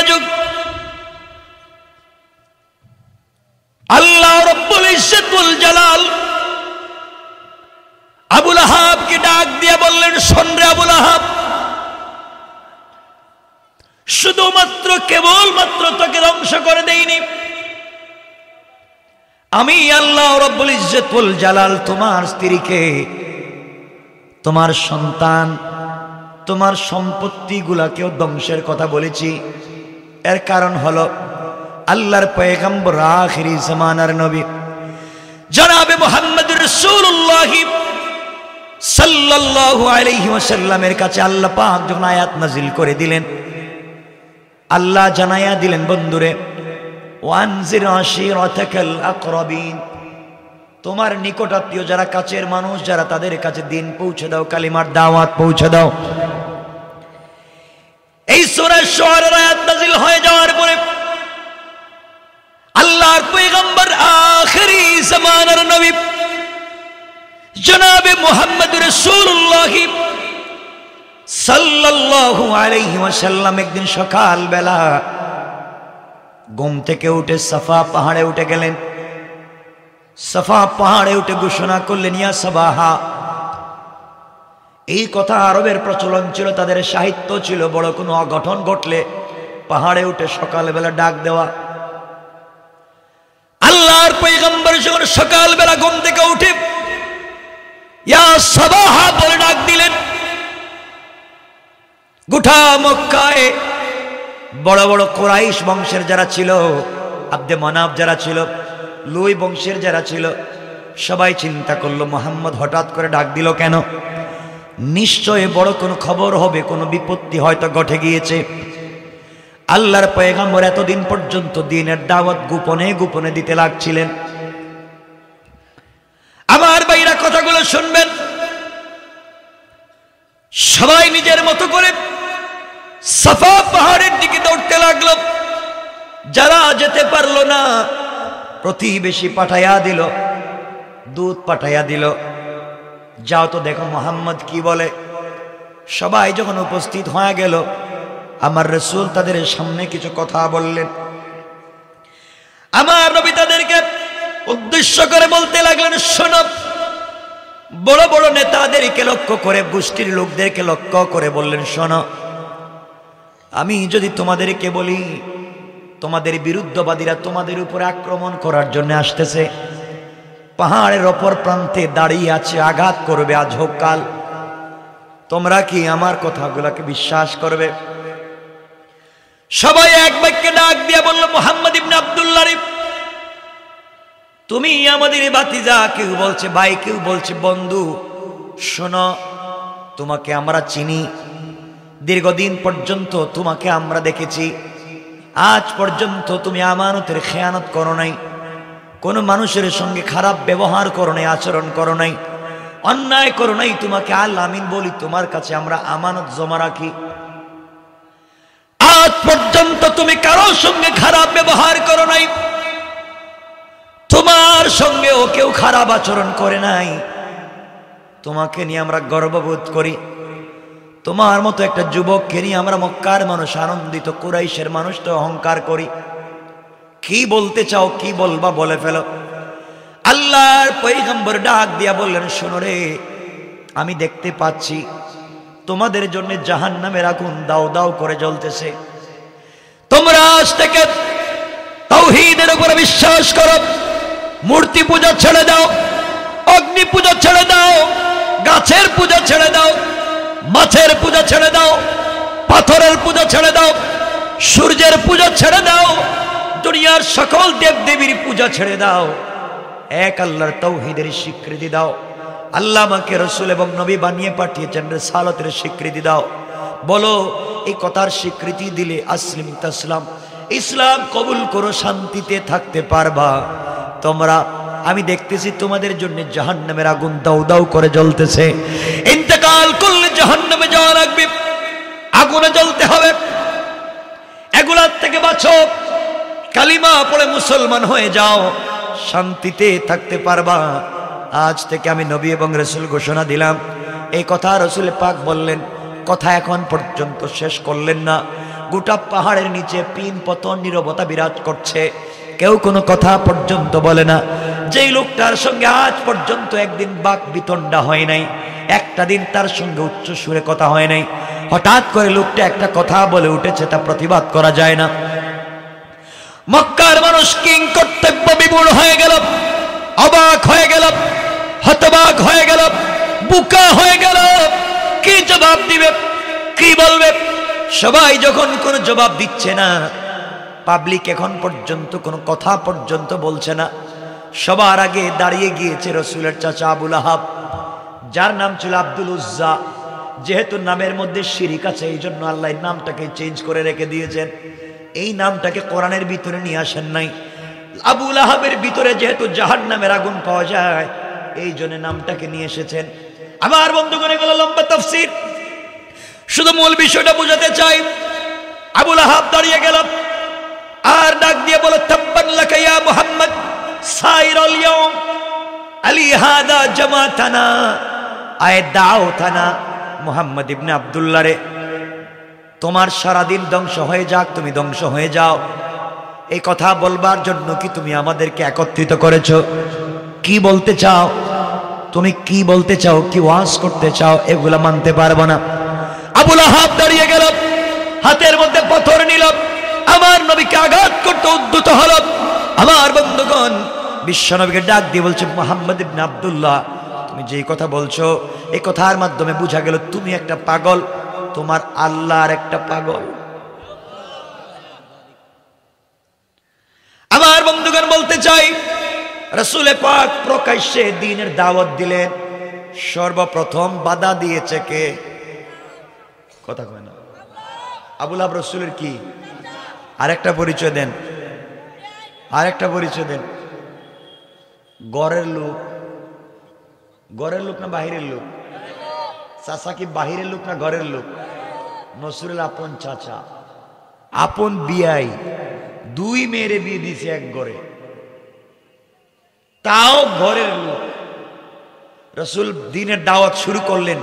মনোযোগ। আল্লাহ রব্বুল ইজ্জতুল জালাল আবু লাহাবকে ডাক দিয়ে বললেন, শোন রে আবু লাহাব, শুধুমাত্র কেবলমাত্র তোকে ধ্বংস করে দেইনি, আমি আল্লাহ রব্বুল ইজ্জতুল জালাল তোমার স্ত্রীকে, তোমার সন্তান, তোমার সম্পত্তিগুলাকেও ধ্বংসের কথা বলেছি। এর কারণ হলো আল্লাহর পয়গম্বর আখিরি জামানার নবী জনাবে মুহাম্মদুর রাসূলুল্লাহ সাল্লাল্লাহু আলাইহি ওয়াসাল্লামের কাছে আল্লাহ পাক যখন আয়াত নাজিল করে দিলেন, আল্লাহ জানায়া দিলেন, বন্ধুরে, ওয়ানজির আশিরাতাকাল আকরাবিন, তোমার নিকটাত্মীয় যারা কাছের মানুষ যারা, তাদের কাছে দিন পৌঁছে দাও, কালিমার দাওয়াত পৌঁছে দাও। এই সূরা শুআরার আয়াত নাযিল হয়ে যাওয়ার পরে আল্লাহর পয়গম্বর আখিরি জামানার নবী জনাবে মুহাম্মদুর রাসূলুল্লাহ সাল্লাল্লাহু আলাইহি ওয়াসাল্লাম একদিন সকাল বেলা ঘুম থেকে উঠে সাফা পাহাড়ে উঠে গেলেন। সাফা পাহাড়ে উঠে ঘোষণা করলেন, ইয়া সাবাহা। এই কথা আরবের প্রচলন ছিল, তাদের সাহিত্য ছিল, বড় কোনো অঘটন ঘটলে পাহাড়ে উঠে সকালবেলা ডাক দেওয়া। আল্লাহর পয়গম্বর যখন সকালবেলা ঘুম থেকে উঠে ইয়া সাবাহা বলে ডাক দিলেন, গোটা মক্কায় বড় বড় কুরাইশ বংশের যারা ছিল, আব্দে মানাফ যারা ছিল, লুই বংশের যারা ছিল, সবাই চিন্তা করলো মুহাম্মদ হঠাৎ করে ডাক দিল কেন? নিশ্চয়ই বড় কোনো খবর হবে, কোনো বিপত্তি হয়তো ঘটে গিয়েছে। আল্লাহর পয়গম্বর এতদিন পর্যন্ত দ্বীনের দাওয়াত গোপনে গোপনে দিতে লাগছিলেন। আমার ভাইরা কথাগুলো শুনবেন, সবাই নিজের মতো করে সাফা পাহাড়ের দিকে দৌড়তে লাগলো। যারা যেতে পারলো না, প্রতিবেশী পাঠাইয়া দিল, দূত পাঠাইয়া দিল, যাও তো দেখো মুহাম্মদ কি বলে। সবাই যখন উপস্থিত হয়ে গেল, আমার রাসূল তাদের সামনে কিছু কথা বললেন। আমার নবী তাদেরকে উদ্দেশ্য করে বলতে লাগলেন, শোনো, বড় বড় নেতাদেরকে লক্ষ্য করে, গোষ্ঠীর লোকদেরকে লক্ষ্য করে বললেন, শোনো, আমি যদি তোমাদেরকে বলি তোমাদের বিরুদ্ধবাদীরা তোমাদের উপরে আক্রমণ করার জন্য আসতেছে, পাহাড়ের অপর প্রান্তে দাঁড়িয়ে আছে, আঘাত করবে আজ হোক কাল, তোমরা কি আমার কথাগুলোকে বিশ্বাস করবে? সবাই এক বাক্যে ডাক দিয়ে বলল, মুহাম্মদ ইবনে আব্দুল্লাহ, তুমি আমাদের ভাতিজা, কেউ বলছে ভাই, কেউ বলছে বন্ধু, শোনো, তোমাকে আমরা চিনি, দীর্ঘদিন পর্যন্ত তোমাকে আমরা দেখেছি, আজ পর্যন্ত তুমি আমানতের খেয়ানত করো নাই, কোনো মানুষের সঙ্গে খারাপ ব্যবহার করো নাই, আচরণ করো নাই, অন্যায় করো নাই, তোমাকে আল আমিন বলি, তোমার কাছে আমরা আমানত জমা রাখি, আজ পর্যন্ত তুমি কারোর সঙ্গে খারাপ ব্যবহার করো নাই, তোমার সঙ্গেও কেউ খারাপ আচরণ করে নাই, তোমাকে নিয়ে আমরা গর্ববোধ করি, তোমার মতো একটা যুবককে নিয়ে আমরা মক্কার মানুষ আনন্দিত, কুরাইশের মানুষ তো অহংকার করি। কি বলতে চাও, কি বলবা বলে ফেলো। আল্লাহর পয়গম্বর ডাক দিয়া বললেন, শোনো রে, আমি দেখতে পাচ্ছি তোমাদের জন্য জাহান্নামের আগুন দাও দাও করে জ্বলতেছে, তোমরা আজ থেকে তাওহীদের উপরে বিশ্বাস করো, মূর্তি পূজা ছেড়ে দাও, অগ্নি পূজা ছেড়ে দাও, গাছের পূজা ছেড়ে দাও, মাছের পূজা ছেড়ে দাও, পাথরের পূজা ছেড়ে দাও, সূর্যের পূজা ছেড়ে দাও, দুনিয়ার সকল দেব দেবীর পূজা ছেড়ে দাও, এক আল্লাহর তাওহীদের স্বীকৃতি দাও। আল্লাহ আমাকে রাসূল এবং নবী বানিয়ে পাঠিয়েছেন, রিসালাতের স্বীকৃতি দাও। বলো, এই কথার স্বীকৃতি দিলে আসলিম তাসলাম, ইসলাম কবুল করো, শান্তিতে থাকতে পারবা। তোমরা, আমি দেখতেছি তোমাদের জন্য জাহান্নামের আগুন দাউ দাউ করে জ্বলতেছে, ইন্তেকাল করলে জাহান্নামে যাওয়া লাগবে, আগুনে জ্বলতে হবে, এগুলার থেকে বাঁচো, কালিমা পড়ে মুসলমান হয়ে যাও, শান্তিতে থাকতে পারবা। আজ থেকে আমি নবী এবং রাসূল ঘোষণা দিলাম। এই কথা রাসূল পাক বললেন, কথা এখন পর্যন্ত শেষ করলেন না, গোটা পাহাড়ের নিচে পিন পতন নীরবতা বিরাজ করছে, কেউ কোনো কথা পর্যন্ত বলে না। যেই লোকটার সঙ্গে আজ পর্যন্ত একদিন বাক বিতণ্ডা হয় নাই, একটা দিন তার সঙ্গে উচ্চ সুরে কথা হয় নাই, হঠাৎ করে লোকটা একটা কথা বলে উঠেছে, তা প্রতিবাদ করা যায় না। মক্কার মানুষ কিং কর্তব্য বিমূঢ় হয়ে গেল, অবাক হয়ে গেল, হতবাক হয়ে গেল, বুকা হয়ে গেল। কি জবাব দিবে, কি বলবে? সবাই যখন কোনো জবাব দিচ্ছে না, পাবলিক এখন পর্যন্ত কোনো কথা পর্যন্ত বলছে না, সবার আগে দাঁড়িয়ে গিয়েছে রসুলের চাচা আবুল আহাব, যার নাম ছিল আব্দুল উজ্জা। যেহেতু নামের মধ্যে শিরিক আছে, এই জন্য আল্লাহ নামটাকে চেঞ্জ করে রেখে দিয়েছেন। এই নামটাকে কোরআনের ভিতরে নিয়ে আসেন নাই। আবুল আহাবের ভিতরে যেহেতু জাহান্নামের আগুন পাওয়া যায়, এই জন্য নামটাকে নিয়ে এসেছেন। আমার বন্ধুগণ, এগুলো লম্বা তাফসীর, শুধু মূল বিষয়টা বোঝাতে চাই। আবুল আহাব দাঁড়িয়ে গেল আর ডাক দিয়ে বলে, তাব্বান লাকা ইয়া মুহাম্মদ সাইরাল ইয়াউম আলী হাদা জামাতানা আয় দাওতানা। মুহাম্মদ ইবনে আব্দুল্লাহ রে, তোমার সারাদিন ধ্বংস হয়ে যাক, তুমি ধ্বংস হয়ে যাও। এই কথা বলবার জন্য কি তুমি আমাদেরকে একত্রিত করেছো? কি বলতে চাও তুমি? কি বলতে চাও? কি ওয়াজ করতে চাও? এগুলা মানতে পারবো না। আবুল আহাব দাঁড়িয়ে গেল, হাতের মধ্যে পাথর নিল, আমার নবীকে আঘাত করতে উদ্যত হল। আমার বন্ধুগণ, বিশ্ব নবীকে ডাক দিয়ে বলছে, মুহাম্মদ ইবনে আব্দুল্লাহ, তুমি যেই কথা বলছো, এই কথার মাধ্যমে বোঝা গেল তুমি একটা পাগল, তোমার আল্লাহর একটা পাগল। আমার বন্ধুগণ, বলতে চাই, রাসূল পাক প্রকাশ্যে দ্বীনের দাওয়াত দিলেন। সর্বপ্রথম বাধা দিয়েছে কে? কথা কয় না। আবুল আহাব রাসূলের কি? আরেকটা পরিচয় দেন, আরেকটা পরিচয় দেন। ঘরের লোক? ঘরের লোক না বাহিরের লোক? চাচা কি বাহিরের লোক না ঘরের লোক? নসরুল আপন চাচা, আপন বিয়াই, দুই মেয়েরে বিয়ে দিয়েছে এক ঘরে, তাও ঘরের লোক। রাসূল দ্বীনের দাওয়াত শুরু করলেন,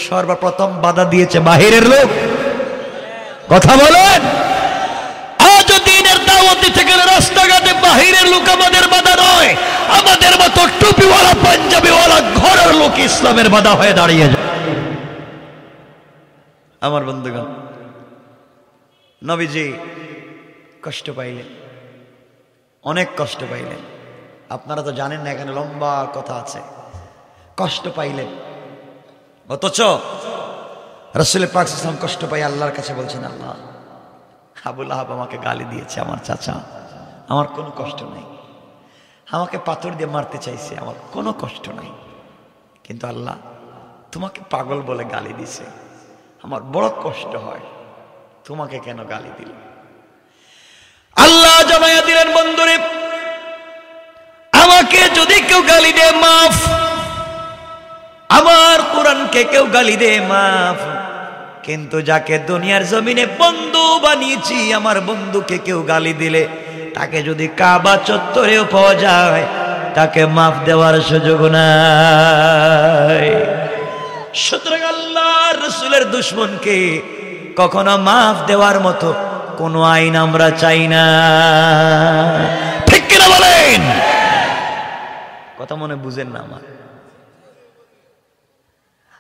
সর্বপ্রথম বাধা দিয়েছে বাহিরের লোক। কথা বলেন। আজ দ্বীনের দাওয়াত দিতে গেলে রাস্তাঘাটে বাহিরের লোক আমাদের বাধা নয়, আমাদের মতো টুপিওয়ালা পাঞ্জাবিওয়ালা ঘরের লোক ইসলামের বাধা হয়ে দাঁড়িয়ে যায়। আমার বন্ধুগণ, নবীজি কষ্ট পাইলেন, অনেক কষ্ট পাইলেন। আপনারা তো জানেন না, এখানে লম্বা কথা আছে। কষ্ট পাইলেন, অথচ রাসূল পাক সাল্লাল্লাহু আলাইহি ওয়াসাল্লাম কষ্ট পাই আল্লাহর কাছে বলছেন, আল্লাহ, আবুল আহাব আমাকে গালি দিয়েছে, আমার চাচা, আমার কোনো কষ্ট নাই। আমাকে পাথর দিয়ে মারতে চাইছে, আমার কোনো কষ্ট নাই। কিন্তু আল্লাহ, তোমাকে পাগল বলে গালি দিছে, আমার বড় কষ্ট হয়। তোমাকে কেন গালি দিল? আল্লাহ জানাইয়া দিলেন, বন্ধুরে, আমাকে যদি কেউ গালি দেয় মাফ, আমার কোরআনকে কেউ গালি দেয় মাফ, কিন্তু যাকে দুনিয়ার জমিনে বন্ধু বানিয়েছি, আমার বন্ধুকে কেউ গালি দিলে, তাকে যদি কাবা চত্বরেও পাওয়া যায়, তাকে মাফ দেওয়ার সুযোগ নাই। সুতরাং আল্লাহর রাসূলের দুশমনকে কখনো মাফ দেওয়ার মতো কোনো আইন আমরা চাই না। ঠিক কিনা বলেন? কথা মনে বুঝেন না আমার?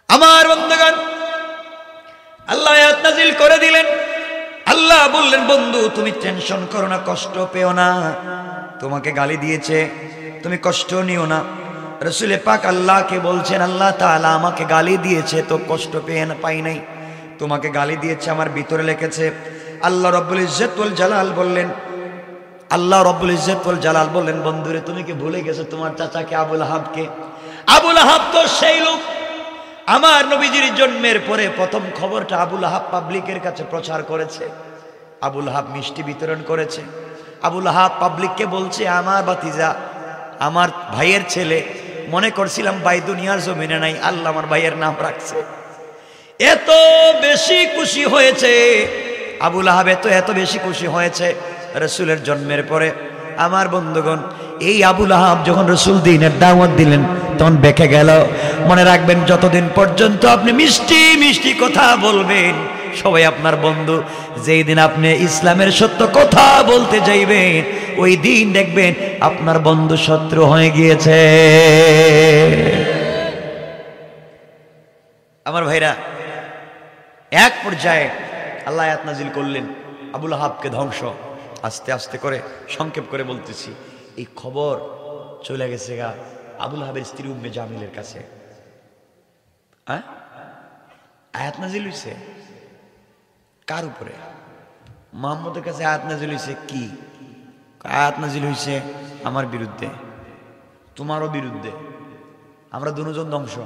আমার বন্ধুগণ, আল্লাহ আয়াত নাযিল করে দিলেন। আল্লাহ বললেন, বন্ধু তুমি টেনশন করো না, কষ্ট পেও না। তোমাকে গালি দিয়েছে, তুমি কষ্ট নিও না। রাসূল পাক আল্লাহকে বলছেন, আল্লাহ তাআলা আমাকে গালি দিয়েছে তো কষ্ট পাই নাই, তোমাকে গালি দিয়েছে আমার ভিতরে লেগেছে। আল্লাহ রাব্বুল ইজ্জত ওয়াল জালাল বললেন, আল্লাহ রাব্বুল ইজ্জত ওয়াল জালাল বললেন, বন্ধুরে তুমি কি ভুলে গেছো তোমার চাচাকে আবুল আহাবকে? আবুল আহাব তো সেই লোক, আমার নবীজির জন্মের পরে প্রথম খবরটা আবুল আহাব পাবলিকের কাছে প্রচার করেছে। আবুল আহাব মিষ্টি বিতরণ করেছে। আবুল আহাব পাবলিককে বলছে, আমার ভাতিজা, আমার ভাইয়ের ছেলে, মনে করছিলাম ভাই দুনিয়ার জমিনে নাই, আল্লাহ আমার ভাইয়ের নাম রাখছে। এত বেশি খুশি হয়েছে আবুল আহাব, এত বেশি খুশি হয়েছে রাসূলের জন্মের পরে। আমার বন্ধুগণ, এই আবুল আহাব যখন রাসূল দ্বীনের দাওয়াত দিলেন, তখন বেঁকে গেল। মনে রাখবেন, যতদিন পর্যন্ত আপনি মিষ্টি মিষ্টি কথা বলবেন, সবাই আপনার বন্ধু। যেই দিন আপনি ইসলামের সত্য কথা বলতে যাইবেন, ওই দিন দেখবেন আপনার বন্ধু শত্রু হয়ে গিয়েছে। আমার ভাইরা, এক পর্যায়ে আল্লাহ আয়াত নাজিল করলেন, আবু লাহাবকে ধ্বংস। আস্তে আস্তে করে সংক্ষেপ করে বলতেছি, এই খবর চলে গেছে গা আবু লাহাবের স্ত্রী উম্মে জামিলের কাছে। আয়াত নাজিল হইছে কার উপরে? মুহাম্মদের কাছে আয়াত নাজিল হইছে কি? আয়াত নাজিল হইছে আমার বিরুদ্ধে, তোমারও বিরুদ্ধে, আমরা দুজন ধ্বংস।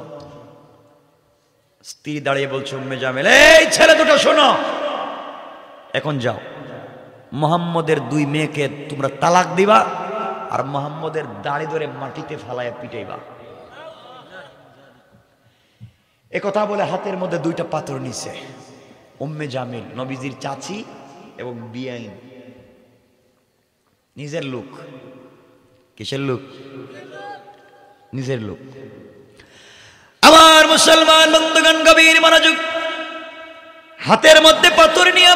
স্ত্রী দাঁড়িয়ে বলছে, উম্মে জামিল, এই ছেলে দুটো শোনো, এখন যাও, মুহাম্মদের 2 মেয়েকে তোমরা তালাক দিবা আর মুহাম্মদের দাড়ি ধরে মাটিতে ফালাইয়া পিটাইবা। এ কথা বলে হাতের মধ্যে 2টা পাথর নিছে। উম্মে জামিল নবীজির চাচি এবং বিয়াইন, নিজের লোক। কিসের লোক? নিজের লোক। আমার মুসলমান বন্ধুগণ, গভীর মনোযোগ। হাতের মধ্যে পাথর নিয়ে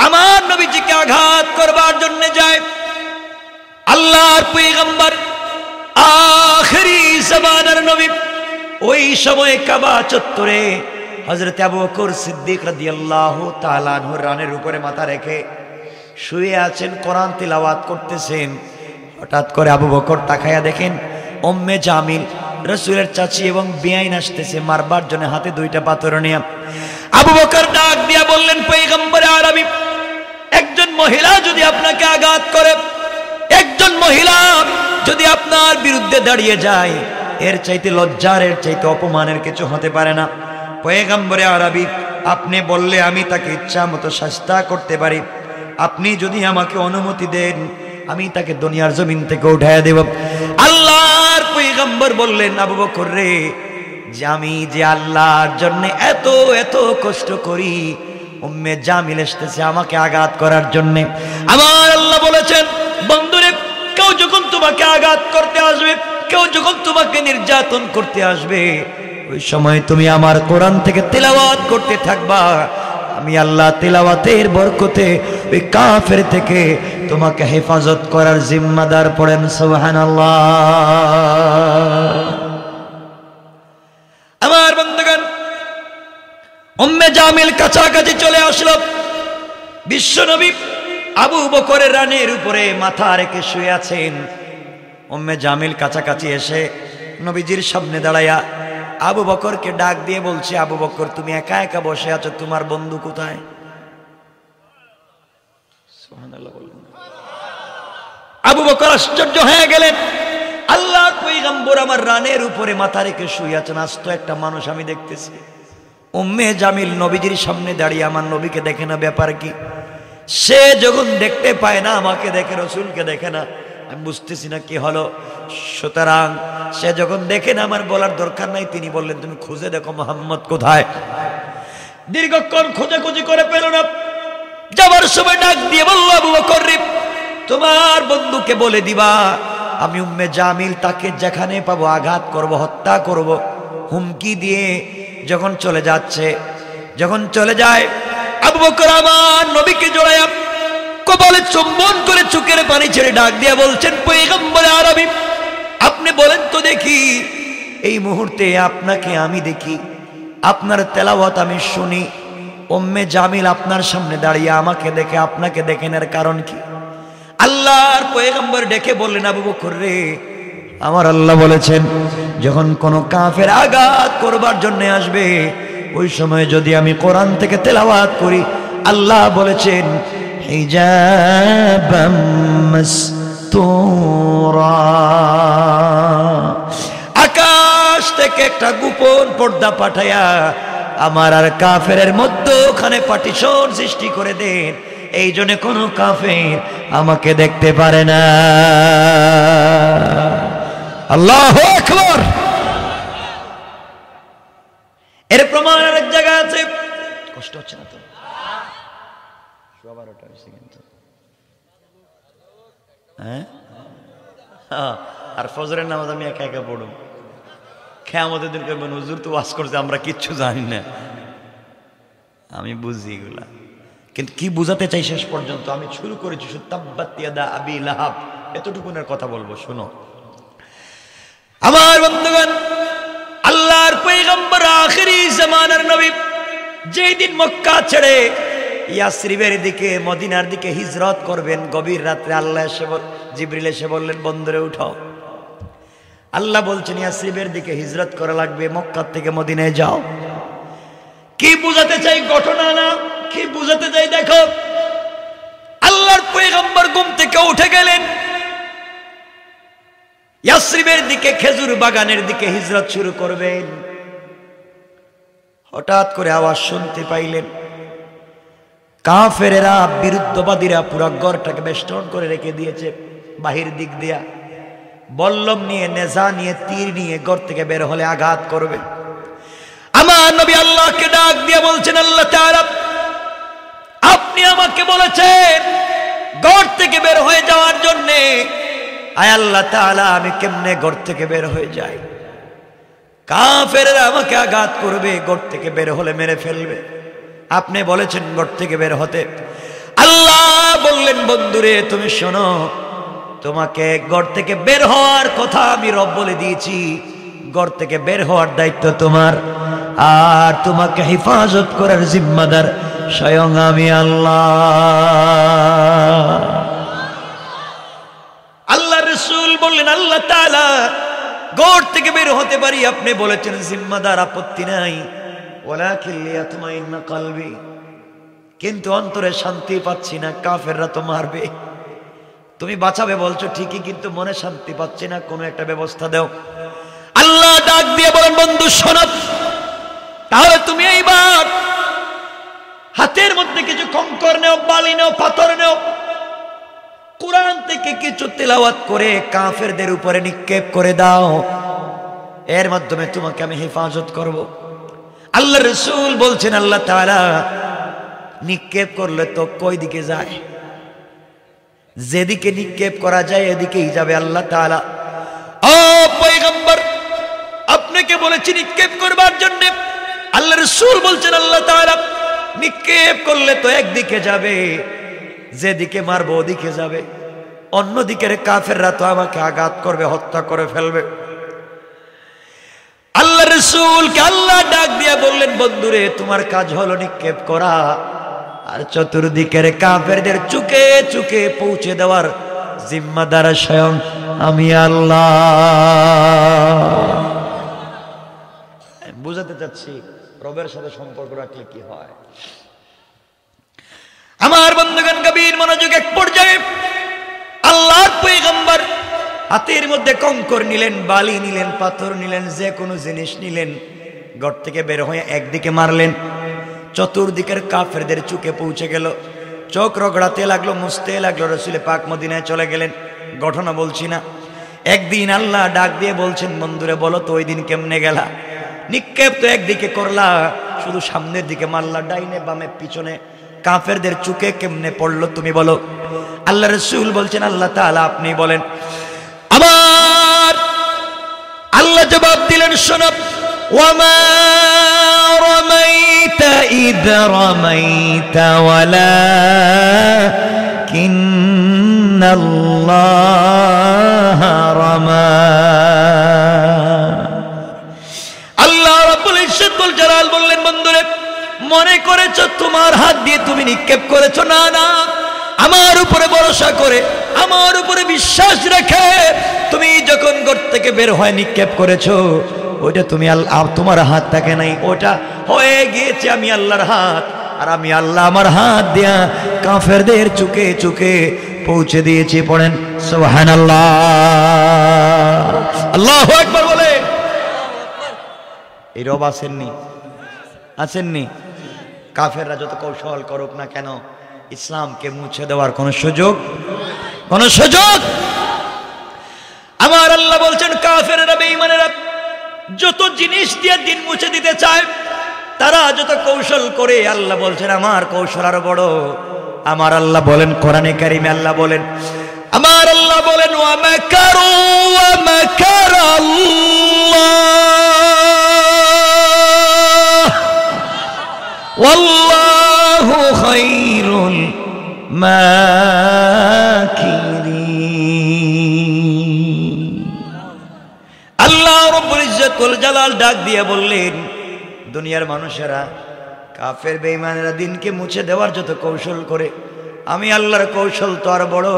আমার নবীজিকে আঘাত করবার জন্য যায়। আল্লাহর পয়গম্বর, আখেরি জামানার নবী। ওই সময় কাবা চত্বরে হযরত আবু বকর সিদ্দিক রাদিয়াল্লাহু তাআলা আনহুর রানের উপরে মাথা রেখে শুয়ে আছেন, কোরআন তিলাওয়াত করতেছেন। হঠাৎ করে আবু বকর তাকায়া দেখেন উম্মে জামিল রাসূলের চাচি এবং বিয়াইন আসতেছে মারবার জন্য, হাতে 2টা পাথর নিয়ে। আবু বকর ডাক দিয়া বললেন, পয়গম্বর আরবি, একজন মহিলা যদি আপনাকে আঘাত করে, একজন মহিলা যদি আপনার বিরুদ্ধে দাঁড়িয়ে যায়, এর চাইতে লজ্জার, এর চাইতে অপমানের কিছু হতে পারে না। পয়গম্বরে আরবি, আপনি বললে আমি তাকে ইচ্ছা মতো শাস্তি করতে পারি। আপনি যদি আমাকে অনুমতি দেন, আমি তাকে দুনিয়ার জমিন থেকে উঠাইয়া দেব। আল্লাহর পয়গম্বর বললেন, আবু বকর রে, যে আমি যে আল্লাহর জন্য এত এত কষ্ট করি, উম্মে জামিল এসেছে আমাকে আঘাত করার জন্য। আমার আল্লাহ বলেছেন, বন্ধুরে, কেউ যখন তোমাকে আঘাত করতে আসবে, কেউ যখন তোমাকে নির্যাতন করতে আসবে, ওই সময় তুমি আমার কোরআন থেকে তিলাওয়াত করতে থাকবা। আমি আল্লাহ তিলাওয়াতের বরকতে ওই কাফের থেকে তোমাকে হেফাজত করার জিম্মাদার। পড়েন সুবহানাল্লাহ। আমার বন্ধুগণ, উম্মে জামিল কাছাকাছি চলে আসলো। বিশ্বনবী আবু বকরের রানের উপরে মাথা রেখে শুয়ে আছেন। উম্মে জামিল কাছাকাছি এসে নবীজির সামনে দাঁড়ায়া আবু বকরকে ডাক দিয়ে বলছে, আবু বকর, তুমি একা একা বসে আছো, তোমার বন্ধু কোথায়? সুবহানাল্লাহ বললেন। আবু বকর আশ্চর্য হয়ে গেলেন, আল্লাহর পয়গম্বর আমার রানের উপরে মাথা রেখে শুয়ে আছেন, আস্ত একটা মানুষ আমি দেখতেছি। উম্মে জামিল নবীজির সামনে দাঁড়িয়ে আমার নবীকে দেখে না, ব্যাপার কি? সে যখন দেখতে পায় না, আমাকে দেখে, রসুলকে দেখে না, আমি বুঝতেছি না কি হলো। সুতরাং সে যখন দেখে না, আমার বলার দরকার নাই, তিনি বললেন, তুমি খুঁজে দেখো মুহাম্মদ কোথায়। দীর্ঘক্ষণ খোঁজাখুঁজি করে পেল না। যাবার সময় ডাক দিয়ে বলল, আবু বকর রে, তোমার বন্ধুকে বলে দিবা আমি উম্মে জামিল তাকে যেখানে পাবো আঘাত করব, হত্যা করব। হুমকি দিয়ে যখন চলে যাচ্ছে, যখন চলে যায়, আবু বকর আমার নবীকে জড়ায়া কপালে চুম্বন করে চোখের পানি ছেড়ে ডাক দিয়া বলছেন, পয়গম্বরে আরবি, আপনি বলেন তো দেখি, এই মুহূর্তে আপনাকে আমি দেখি, আপনার তেলাওয়াত আমি শুনি, উম্মে জামিল আপনার সামনে দাঁড়িয়ে আমাকে দেখে আপনাকে দেখেন, এর কারণ কি? আল্লাহর পয়গম্বর ডেকে বললেন, আবু বকর রে, আমার আল্লাহ বলেছেন, যখন কোন কাফের আঘাত করবার জন্য আসবে, ওই সময় যদি আমি কোরআন থেকে তেলাওয়াত করি, আল্লাহ বলেছেন, হিজাবাম মাসতুরা, আকাশ থেকে একটা গোপন পর্দা পাঠায়া আমার আর কাফেরের মধ্যখানে পার্টিশন সৃষ্টি করে দেন। এই জন্য কোন কাফের আমাকে দেখতে পারে না। আল্লাহু আকবার। এর প্রমাণ আরেক জায়গায় আছে। কষ্ট হচ্ছে না তো? সবারটা হয়েছে কিন্তু, হ্যাঁ। আর ফজরের নামাজ আমি একা একা পড়ব। কিয়ামতের দিন কইবেন, হুজুর তো ওয়াজ করছে, আমরা কিচ্ছু জানি না। আমি বুঝি এগুলা, কিন্তু কি বুঝাতে চাই শেষ পর্যন্ত আমি শুরু করেছি তাব্বাত ইয়াদা আবি লাহাব, এতটুকুনের কথা বলবো শোনো। আমার বন্ধুগণ, আল্লাহর পয়গম্বর আখিরি জামানার নবী যেই দিন মক্কা ছেড়ে ইয়াসরিবের দিকে মদিনার দিকে হিজরত করবেন, গভীর রাত্রে আল্লাহ এসে জিবরিল এসে বললেন বন্ধুরে উঠাও। আল্লাহ বলছেন ইয়াসরিবের দিকে হিজরত করা লাগবে, মক্কা থেকে মদিনায় যাও। কি বুঝাতে চাই ঘটনা না, কি বুঝাতে চাই দেখো। আল্লাহর পয়গম্বর ঘুম থেকে উঠে গেলেন, ইয়াসরিবের দিকে খেজুর বাগানের দিকে হিজরত শুরু করবেন। হঠাৎ করে আওয়াজ শুনতে পাইলেন, কাফেরেরা বিরুদ্ধবাদীরা পুরো ঘরটাকে বেষ্টন করে রেখে দিয়েছে। বাহির দিক দিয়া বল্লম নিয়ে, নেজা নিয়ে, তীর নিয়ে ঘর থেকে বের হলে আঘাত করবে। আমার নবী আল্লাহকে ডাক দিয়ে বলছেন, আল্লাহ তাআলা আপনি আমাকে বলেছেন ঘর থেকে বের হয়ে যাওয়ার জন্য, আয় আল্লাহ তাআলা আমি কেমনে ঘর থেকে বের হয়ে যাই? কাফেররা আমাকে আঘাত করবে, ঘর থেকে বের হলে মেরে ফেলবে। আপনি বলেছেন ঘর থেকে বের হতে। আল্লাহ বললেন বন্ধুরে তুমি শোনো, তোমাকে ঘর থেকে বের হওয়ার কথা আমি রব বলে দিয়েছি, ঘর থেকে বের হওয়ার দায়িত্ব তোমার, আর তোমাকে হেফাজত করার জিম্মাদার স্বয়ং আমি আল্লাহ। আল্লাহ রাসূল বললেন আল্লাহ তাআলা ঘর থেকে বের হতে পারি, আপনি বলেছেন জিম্মাদার, আপত্তি নাই। ওয়ালাকিন লিয়াতমাইন্না কলবি, কিন্তু অন্তরে শান্তি পাচ্ছি না, কাফেররা তো মারবে। তুমি বাঁচাবে বলছো ঠিকই, কিন্তু মনে শান্তি পাচ্ছি না, কোনো একটা ব্যবস্থা দাও। আল্লাহ ডাক দিয়ে বলেন বন্ধু শোনো, তাহলে তুমি এইবার হাতের মধ্যে কিছু কঙ্কর নেও, বালি নেও, পাথর নেও, কোরআন থেকে কিছু তেলাওয়াত করে কাফেরদের উপরে নিক্ষেপ করে দাও, এর মাধ্যমে তোমাকে আমি হেফাজত করব। আল্লাহ রাসূল বলছেন আল্লাহ তাআলা নিক্ষেপ করলে তো কই দিকে যায়? যেদিকে নিক্ষেপ করা যায় এদিকেই যাবে আল্লাহ তাআলা। ও পয়গম্বর আপনাকে বলেছি নিক্ষেপ করবার জন্য, আল্লাহ রাসূল বলছেন আল্লাহ তাআলা নিক্ষেপ করলে তো একদিকে যাবে, যেদিকে মারবো ওদিকে যাবে, অন্যদিকের কাফেররা তো আমাকে আঘাত করবে, হত্যা করে ফেলবে। আল্লাহ রাসূলকে আল্লাহ ডাক দিয়া বললেন বন্ধুরে তোমার কাজ হলো নিক্ষেপ করা, আর চতুর্দিকের কাফেরদের চুকে চুকে পৌঁছে দেওয়ার জিম্মাদার স্বয়ং আমি আল্লাহ। বুঝাতে চাচ্ছি রবের সাথে সম্পর্ক রাখলে কি হয়। আমার বন্ধুগণ গভীর মনোযোগ, এক পর্যায়ে আল্লাহর পয়গম্বর হাতের মধ্যে কঙ্কর নিলেন, বালি নিলেন, পাথর নিলেন, যে কোনো জিনিস নিলেন, ঘর থেকে বের হয়ে একদিকে মারলেন, চতুর্দিকের কাফেরদের চুকে পৌঁছে গেল, চোখ রগড়াতে লাগলো, মুছতে লাগলো। রাসূল পাক মদিনায় চলে গেলেন। ঘটনা বলছি না। একদিন আল্লাহ ডাক দিয়ে বলছেন বন্ধুরে বলো তো ওই দিন কেমনে গেলা? নিক্ষেপ তো একদিকে করলা, শুধু সামনের দিকে মারলা, ডাইনে বামে পিছনে কাফেরদের চুকে কেমনে পড়লো তুমি বলো? আল্লাহ রাসূল বলছেন আল্লাহ তাআলা আপনি বলেন। আমার আল্লাহ জবাব দিলেন শোনো, ওয়ামা রামাইতা ইদ রামাইতা ওয়ালাকিন্নাল্লাহ রামা। আল্লাহ রাব্বুল ইজ্জত ওয়াল জালাল বললেন বন্ধুরে মনে করেছো তোমার হাত দিয়ে তুমি নিক্ষেপ করেছো? না না, আমার উপরে ভরসা করে, আমার উপরে বিশ্বাস রেখে তুমি যখন ঘর থেকে বের হয়ে নিক্ষেপ করেছো, ওইটা তুমি আল্লাহ, তোমার হাত থাকে নাই, ওটা হয়ে গিয়েছে আমি আল্লাহর হাত। আর আমি আল্লাহ আমার হাত দিয়া কাফেরদের চুকে চুকে পৌঁছে দিয়েছি। পড়েন সুবহানাল্লাহ, আল্লাহু আকবার বলে। এই রব আসেননি? আসেননি? কাফেররা যত কৌশল করুক না কেন, ইসলামকে মুছে দেওয়ার কোন সুযোগ আমার আল্লাহ বলছেন কাফেররা, বেঈমানেরা যত জিনিস দিয়ে দিন মুছে দিতে চায়, তারা যত কৌশল করে, আল্লাহ বলছেন আমার কৌশল আরো বড়। আমার আল্লাহ বলেন কোরআনে কারিমে, আল্লাহ বলেন, আমার আল্লাহ বলেন ওয়া মাকারু ওয়া মাকারাল্লাহ ওয়াল্লাহু খায়রুল মাকিরিন। আল্লাহ রাব্বুল ইজ্জত ওয়াল জালাল ডাক দিয়ে বললেন, দুনিয়ার মানুষেরা, কাফের বেঈমানেরা দিনকে মুছে দেওয়ার যত কৌশল করে, আমি আল্লাহর কৌশল তো আর বড়,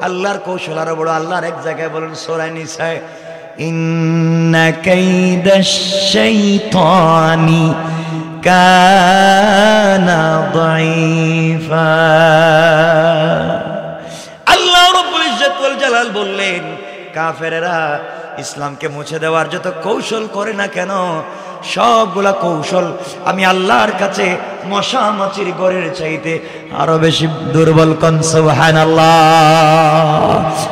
আল্লাহর কৌশল আরো বড়। আল্লাহর এক জায়গায় বলেন সূরা নিসায়, ইন্না কাইদাশ শাইতানি কানা দাঈফা। আল্লাহ রাব্বুল ইজ্জত ওয়াল জালাল বললেন, কাফেরেরা ইসলামকে মুছে দেওয়ার যত কৌশল করে না কেন, সবগুলা কৌশল আমি আল্লাহর কাছে মশা মাছির ঘরের চাইতে আরো বেশি দুর্বল। কোন সুবহানাল্লাহ,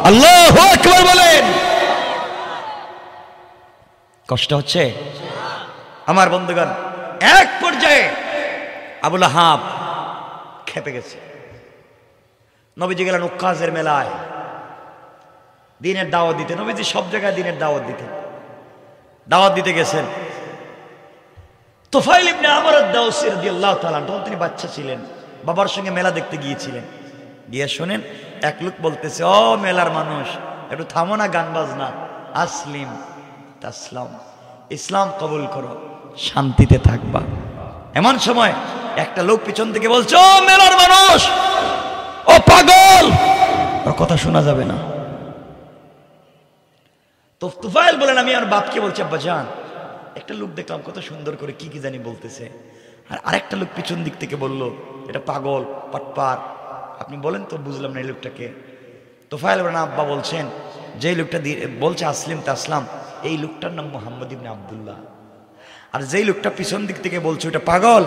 আল্লাহু আকবার বলেন। কষ্ট হচ্ছে আমার বন্ধুগণ? এক পর্যায়ে আবু লাহাব খেপে গেছে। নবীজি গেলেন উক্কাজের মেলায় দিনের দাওয়াত দিতে। নবীজি সব জায়গায় দিনের দাওয়াত দিতে গেছেন। তুফাইল ইবনে আমর আদ-দাওসী রাদিয়াল্লাহু তাআলা, তখন তিনি বাচ্চা ছিলেন, বাবার সঙ্গে মেলা দেখতে গিয়েছিলেন। গিয়ে শোনেন এক লোক বলতেছে, ও মেলার মানুষ, একটু থামো না গান বাজনা, আসলিম তাসলাম, ইসলাম কবুল করো, শান্তিতে থাকবা। এমন সময় একটা লোক পিছন থেকে বলছে, ও মেলার মানুষ, ও পাগল, ওর কথা শোনা যাবে না। তো তুফাইল বলেন, আমি আমার বাপকে বলছি, আব্বা জান, একটা লোক দেখলাম কত সুন্দর করে কি কি জানি বলতেছে, আর আরেকটা লোক পিছন দিক থেকে বলল, এটা পাগল পাটপার, আপনি বলেন তো, বুঝলাম না এই লোকটাকে। তুফাইল বলেন, আব্বা বলছেন যে লোকটা বলছে আসলিম তাসলাম, এই লোকটার নাম মুহাম্মদ ইবনে আব্দুল্লাহ, আর যেই লোকটা পিছন দিক থেকে বলছে ওটা পাগল,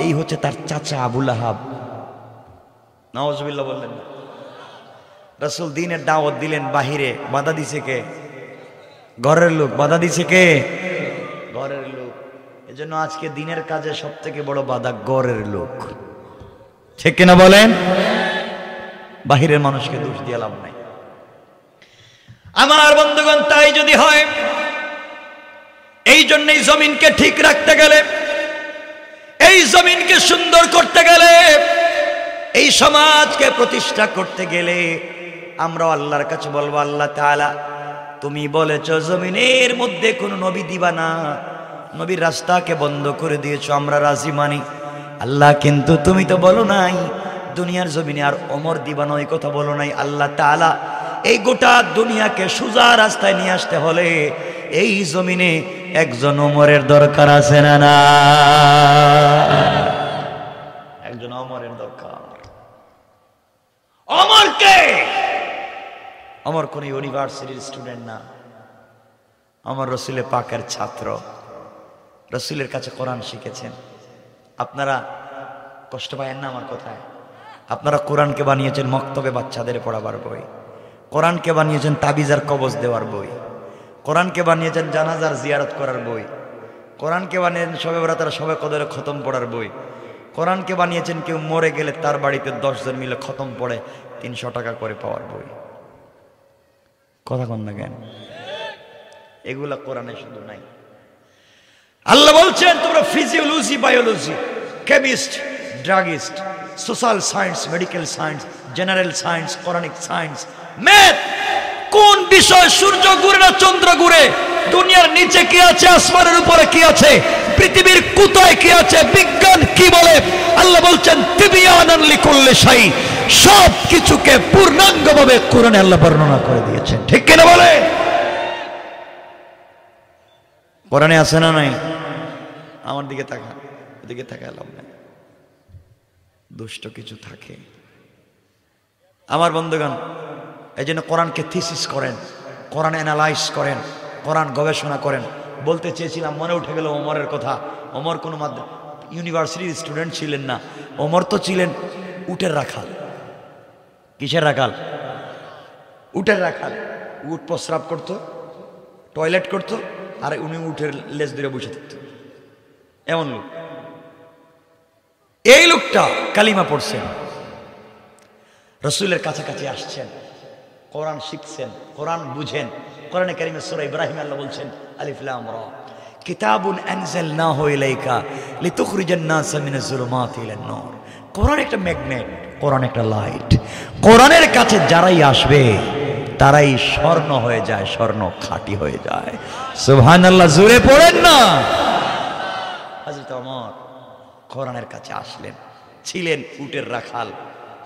এই হচ্ছে তার চাচা আবু লাহাব। নাউজুবিল্লাহ বললেন না। রাসূল দিনের দাওয়াত দিলেন, বাহিরে বাধা দিছে কে? ঘরের লোক। বাধা দিছে কে? ঘরের লোক। এজন্য আজকে দিনের কাজে সব থেকে বড় বাধা ঘরের লোক, ঠিক কিনা বলেন? বাহিরের মানুষকে দোষ দিয়ে লাভ নাই আমার বন্ধুগণ। তাই যদি হয়, এই জন্যই জমিনকে ঠিক রাখতে গেলে, এই জমিনকে সুন্দর করতে গেলে, এই সমাজকে প্রতিষ্ঠা করতে গেলে আমরা আল্লাহর কাছে বলবো, আল্লাহ তাআলা তুমি বলেছ জমিনের মধ্যে কোনো নবী দিবা না, নবীর রাস্তাকে বন্ধ করে দিয়েছো, আমরা রাজি মানি। আল্লাহ কিন্তু তুমি তো বলো নাই দুনিয়ার জমিনে আর ওমর দিবা না, ওই কথা বলো নাই। আল্লাহ তাআলা এই গোটা দুনিয়াকে সোজা রাস্তায় নিয়ে আসতে হলে এই জমিনে একজন ওমরের দরকার আছে না? না, একজন ওমরের দরকার। ওমর কে? ওমর কোন ইউনিভার্সিটির স্টুডেন্ট না, ওমর রাসূলের পাকের ছাত্র, রাসূলের কাছে কোরআন শিখেছেন। আপনারা কষ্ট পায়েন না আমার কথায়? আপনারা কোরআনকে বানিয়েছেন মক্তবে বাচ্চাদের পড়াবার বই, কোরআনকে বানিয়েছেন তাবিজার কবজ দেওয়ার বই, কোরআনকে বানিয়েছেন জানাজার জিয়ারত করার বই, কোরআনকে বানিয়েছেন শবে বরাতের শবে কদরে খতম পড়ার বই, কোরআনকে বানিয়েছেন কেউ মরে গেলে তার বাড়িতে 10 জন মিলে খতম পড়ে 300 টাকা করে পাওয়ার বই। কথা কন না কেন? এগুলা কোরআনে শুধু নাই। আল্লাহ বলছেন তোমরা physiology, biology, chemist, druggist, social science, medical science, general science, Quranic science, math, কোন বিষয় সূর্য ঘুরে না চন্দ্র ঘুরে, দুনিয়ার নিচে কি আছে, আসমানের উপরে কি আছে, পৃথিবীর কোথায় কি আছে, বিজ্ঞান কি বলে, আল্লাহ বলছেন তিবিয়ানান লিকুল্লি শাই, সব কিছুকে পূর্ণাঙ্গভাবে কোরআনে আল্লাহ বর্ণনা করে দিয়েছেন, ঠিক কিনা বলে? কোরআনে আছে না নাই? আমার দিকে তাকা, ওদিকে তাকায় লাভ নাই, দুষ্ট কিছু থাকে আমার বন্ধুগণ। এই জন্য কোরআনকে থিসিস করেন, কোরআন অ্যানালাইজ করেন, কোরআন গবেষণা করেন। বলতে চেয়েছিলাম, মনে উঠে গেল ওমরের কথা। ওমর কোনো ইউনিভার্সিটির স্টুডেন্ট ছিলেন না, ওমর তো ছিলেন উটের রাখাল। কিসের রাখাল? উটের রাখাল। উট প্রস্রাব করত, টয়লেট করত, আর উনি উটের লেজ ধরে বসে থাকত, এমন লোক। এই লোকটা কালিমা পড়ছেন, রাসূলের কাছাকাছি আসছেন, কোরআন শিখছেন, কোরআন বুঝেন। কোরআনে কারিমে সূরা ইব্রাহিম আল্লাহ বলছেন আলিফ লাম রা, কিতাবুন আনজালনাহু ইলাইকা লিতুখরিজান নাসা মিনাজ যুলুমাতি ইলান নূর। কোরআন একটা ম্যাগনেট, কোরআন একটা লাইট। কোরআনের কাছে যারাই আসবে তারাই স্বর্ণ হয়ে যায়, স্বর্ণ খাঁটি হয়ে যায়। সুবহানাল্লাহ, জোরে পড়েন না। হযরত ওমর কোরআনের কাছে আসলেন, ছিলেন উটের রাখাল,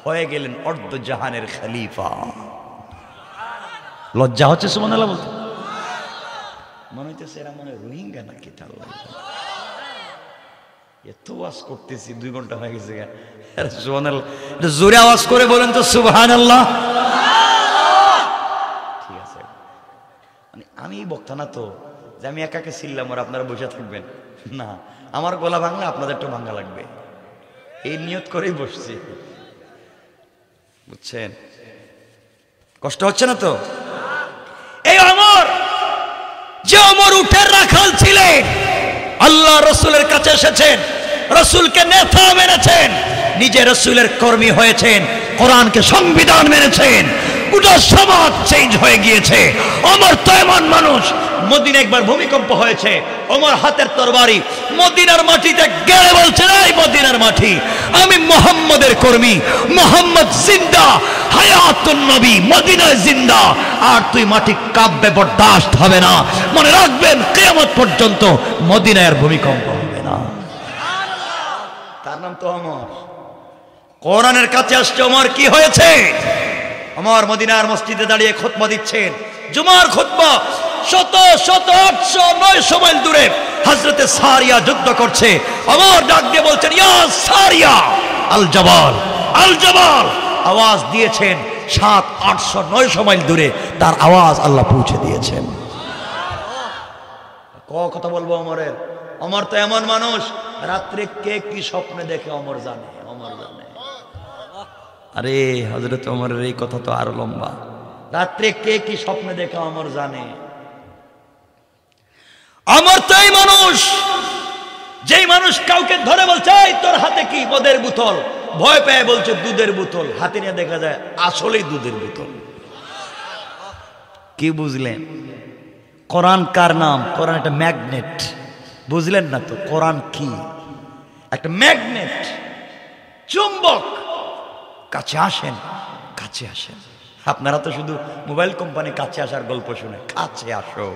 হয়ে গেলেন অর্ধ জাহানের খলিফা। লজ্জা হচ্ছে সুবহানাল্লাহ বলতে? মনে হইতেছে এরা মনে রোহিঙ্গা নাকি? তার এত ওয়াজ করতেছি 2 ঘন্টা হয়ে গেছে। সুবহানাল্লাহ, জোরে আওয়াজ করে বলেন তো সুবহানাল্লাহ। ঠিক আছে, মানে আমি বক্তা না তো যে আমি একাকে ছিলাম আর আপনারা বসে থাকবেন না। আমার গলা ভাঙলে আপনাদের একটু ভাঙা লাগবে, এই নিয়ত করেই বসছি, বুঝছেন? কষ্ট হচ্ছে না তো? এই ওমর, যে ওমর উটের রাখাল ছিলেন, আল্লাহ রসুলের কাছে এসেছেন, রসুলকে নেতা মেনেছেন, নিজে রসুলের কর্মী হয়েছেন, কোরআনকে সংবিধান মেনেছেন, গোটা সমাজ চেঞ্জ হয়ে গিয়েছে। ওমর তো এমন মানুষ, মদিনা একবার ভূমিকম্প হয়েছে, ওমর হাতের তরবারি মদিনার মাটিতে গেড়ে বলছেন, এই মদিনার মাটি, আমি মুহাম্মদের কর্মী, মুহাম্মদ জিন্দা, হায়াতুন নবী, মদিনায় জিন্দা, আর তুই মাটি কাঁপবে, বরদাস্ত হবে না। মনে রাখবেন, কিয়ামত পর্যন্ত মদিনায় আর ভূমিকম্প হবে না। তার নাম তো ওমর। কোরআনের কাছে আসছে ওমর, কি হয়েছে? ওমর মদিনার মসজিদে দাঁড়িয়ে খুতবা দিচ্ছেন, জুমার খুতবা। 800-900 মাইল দূরে হযরতে সারিয়া যুদ্ধ করছে। ওমর ডাক দিয়ে বলছেন, ইয়া সারিয়া আল জাবাল, আল জাবাল। আওয়াজ দিয়েছেন 700-800-900 মাইল দূরে, তার আওয়াজ আল্লাহ পৌঁছে দিয়েছেন। কথা বলবো ওমরের? ওমর তো এমন মানুষ, রাত্রে কে কি স্বপ্নে দেখে ওমর জানে, ওমর জানে। আরে হযরত ওমরের এই কথা তো আরো লম্বা। রাত্রে কে কি স্বপ্নে দেখে ওমর জানে। ওমর তো এই মানুষ, যেই মানুষ কাউকে ধরে বলছে, এই তোর হাতে কি? মদের বোতল। ভয় পেয়ে বলছে দুধের বোতল, হাতে নিয়ে দেখা যায় আসলেই দুধের বোতল। কি বুঝলেন? কোরআন কার নাম? কোরআন একটা ম্যাগনেট, বুঝলেন না তো? কোরআন কি? একটা ম্যাগনেট, চুম্বক। কাছে আসেন, কাছে আসেন। আপনারা তো শুধু মোবাইল কোম্পানি কাছে আসার গল্প শুনে, কাছে আসো।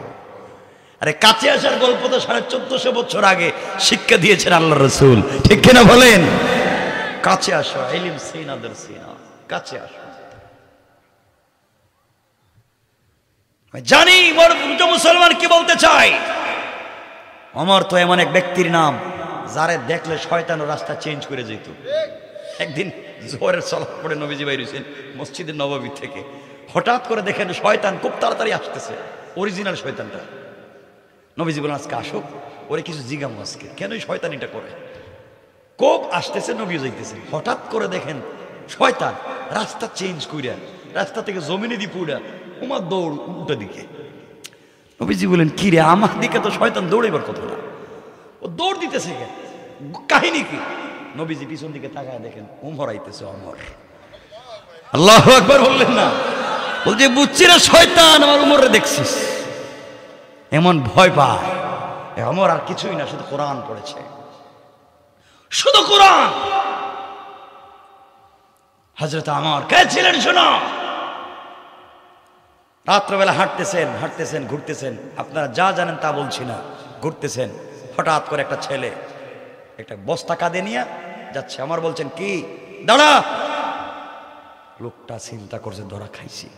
আরে কাছে আসার গল্প তো 1450 বছর আগে শিক্ষা দিয়েছেন আল্লাহ রসুল, ঠিক কিনা বলেন? কাছে আসো, ইলম সিনা দের সিনা, কাছে আসো। জানি মুসলমান কি বলতে চাই। ওমর তো এমন এক ব্যক্তির নাম, যারে দেখলে শয়তানের রাস্তা চেঞ্জ করে যেত। একদিন জোহরের সালাত পড়ে নবীজি বাইরে হইছেন মসজিদের নববী থেকে, হঠাৎ করে দেখেন শয়তান খুব তাড়াতাড়ি আসতেছে, অরিজিনাল শয়তানটা। নবীজি বলেন, আজকে আসুক, ওরে কিছু জিজ্ঞামো আজকে, কেনই শয়তান এটা করে। খুব আসতেছে, নবীও যাইতেছে, হঠাৎ করে দেখেন শয়তান রাস্তা চেঞ্জ কইরা, রাস্তা থেকে জমিনে দিয়ে পুরা উমার দৌড় উল্টো দিকে। নবীজি বলেন, কি রে, আমার দিকে তো শয়তান দৌড়াইবার কথা না, ও দৌড় দিতেছে কেন? কাহিনী কি? নবীজি পিছন দিকে তাকায় দেখেন উমর আইতেছে। ওমর, আল্লাহু আকবার বললেন না? বলছে, বুঝছি না শয়তান, আমার উমরে দেখছিস। এমন ভয় পায়। ওমর আর কিছুই না, শুধু কোরআন পড়েছে, শুধু কোরআন। হযরত ওমর কে ছিলেন শোনো। রাত্রবেলা হাঁটতেছেন, হাঁটতেছেন, ঘুরতেছেন, আপনারা যা জানেন তা বলছি না, ঘুরতেছেন। হঠাৎ করে একটা ছেলে একটা বস্তা কাঁধে নিয়ে যাচ্ছে। আমার বলছেন, কি? দাঁড়া। লোকটা চিন্তা করছে, ধরা খাইছি,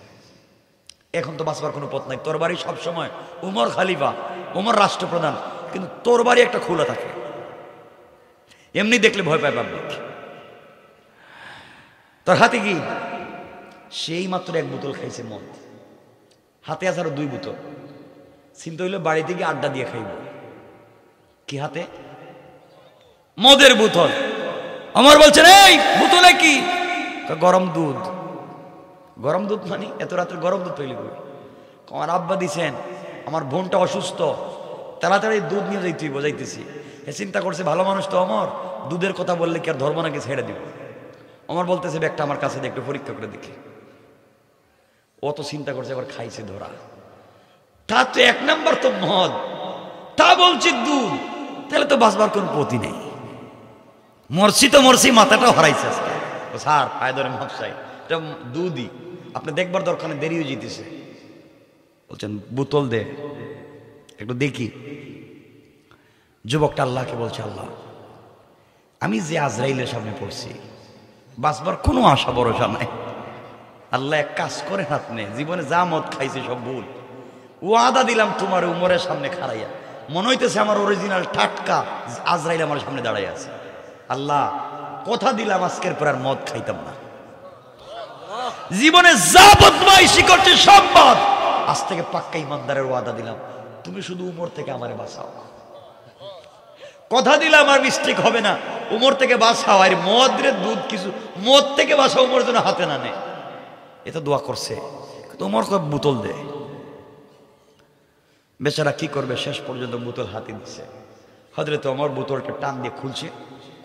এখন তো বাঁচবার কোনো পথ নাই। তোর বাড়ি সবসময়, উমর খালিফা, উমর রাষ্ট্রপ্রধান, কিন্তু তোর বাড়ি একটা খোলা থাকে, এমনি দেখলে ভয় পায় পাবলিক। তোর হাতে কি? সেই মাত্র 1 বোতল খাইছে মদ, হাতে আছে আরো 2 বোতল। চিন্তা হইলো বাড়ি থেকে আড্ডা দিয়ে খাইব। কি হাতে? মদের বোতল। আমার বলছেন, এই বোতলে কি? গরম দুধ। গরম দুধ মানে এত রাত্রে গরম দুধ তৈরি করি? আমার আব্বা দিছেন, আমার বোনটা অসুস্থ, তাড়াতাড়ি দুধ নিয়ে যাইতে বোঝাইতেছি। এ চিন্তা করছে, ভালো মানুষ তো অমর, দুধের কথা বললে কি আর ধর্ম নাকি ছেড়ে দিব। আমার বলতেছে, ব্যাগটা আমার কাছে একটু পরীক্ষা করে দেখি। ও তো চিন্তা করছে, এবার খাইছে ধরা। তা তো 1 নাম্বার তো মদ, তা বলছি দুধ, তাহলে তো বাঁচবার কোন পথই নেই। মরছি তো মরছি, মাথাটাও হারাইছে আজকে। স্যার পায়ে ধরে মাপসাই, এটা দুধই, আপনি দেখবার দরকার নেই, দেরিও জিতেছে। বলছেন বোতল দে একটু দেখি। যুবকটা আল্লাহকে বলছে, আল্লাহ আমি যে আজরাইলের সামনে পড়ছি, বাঁচবার কোনো আশা ভরসা নাই। আল্লাহ এক কাজ করেন, আপনি জীবনে যা মদ খাইছে সব ভুল, ওয়াদা দিলাম তোমার উমরের সামনে খাড়াইয়া, মনে হইতেছে আমার অরিজিনাল টাটকা আজরাইল আমার সামনে দাঁড়াই আছে। আল্লাহ কথা দিলাম আজকের পর আর মদ খাইতাম না, জীবনে যা বদমাইশি করছে সব বাদ, আজ থেকে পাক্কা ইমানদারের ওয়াদা দিলাম, তুমি শুধু উমর থেকে আমারে বাঁচাও। কথা দিলাম আর মিস্টেক হবে না, উমর থেকে বাঁচাও। আর মদের দুধ কিছু, মদ থেকে বাঁচাও, উমর যেন হাতে না নেয়। এটা দোয়া করছে, উমর সব বোতল দে। বেচারা কি করবে, শেষ পর্যন্ত বোতল হাতে দিচ্ছে। হযরত ওমর বোতলটা টান দিয়ে খুলছে,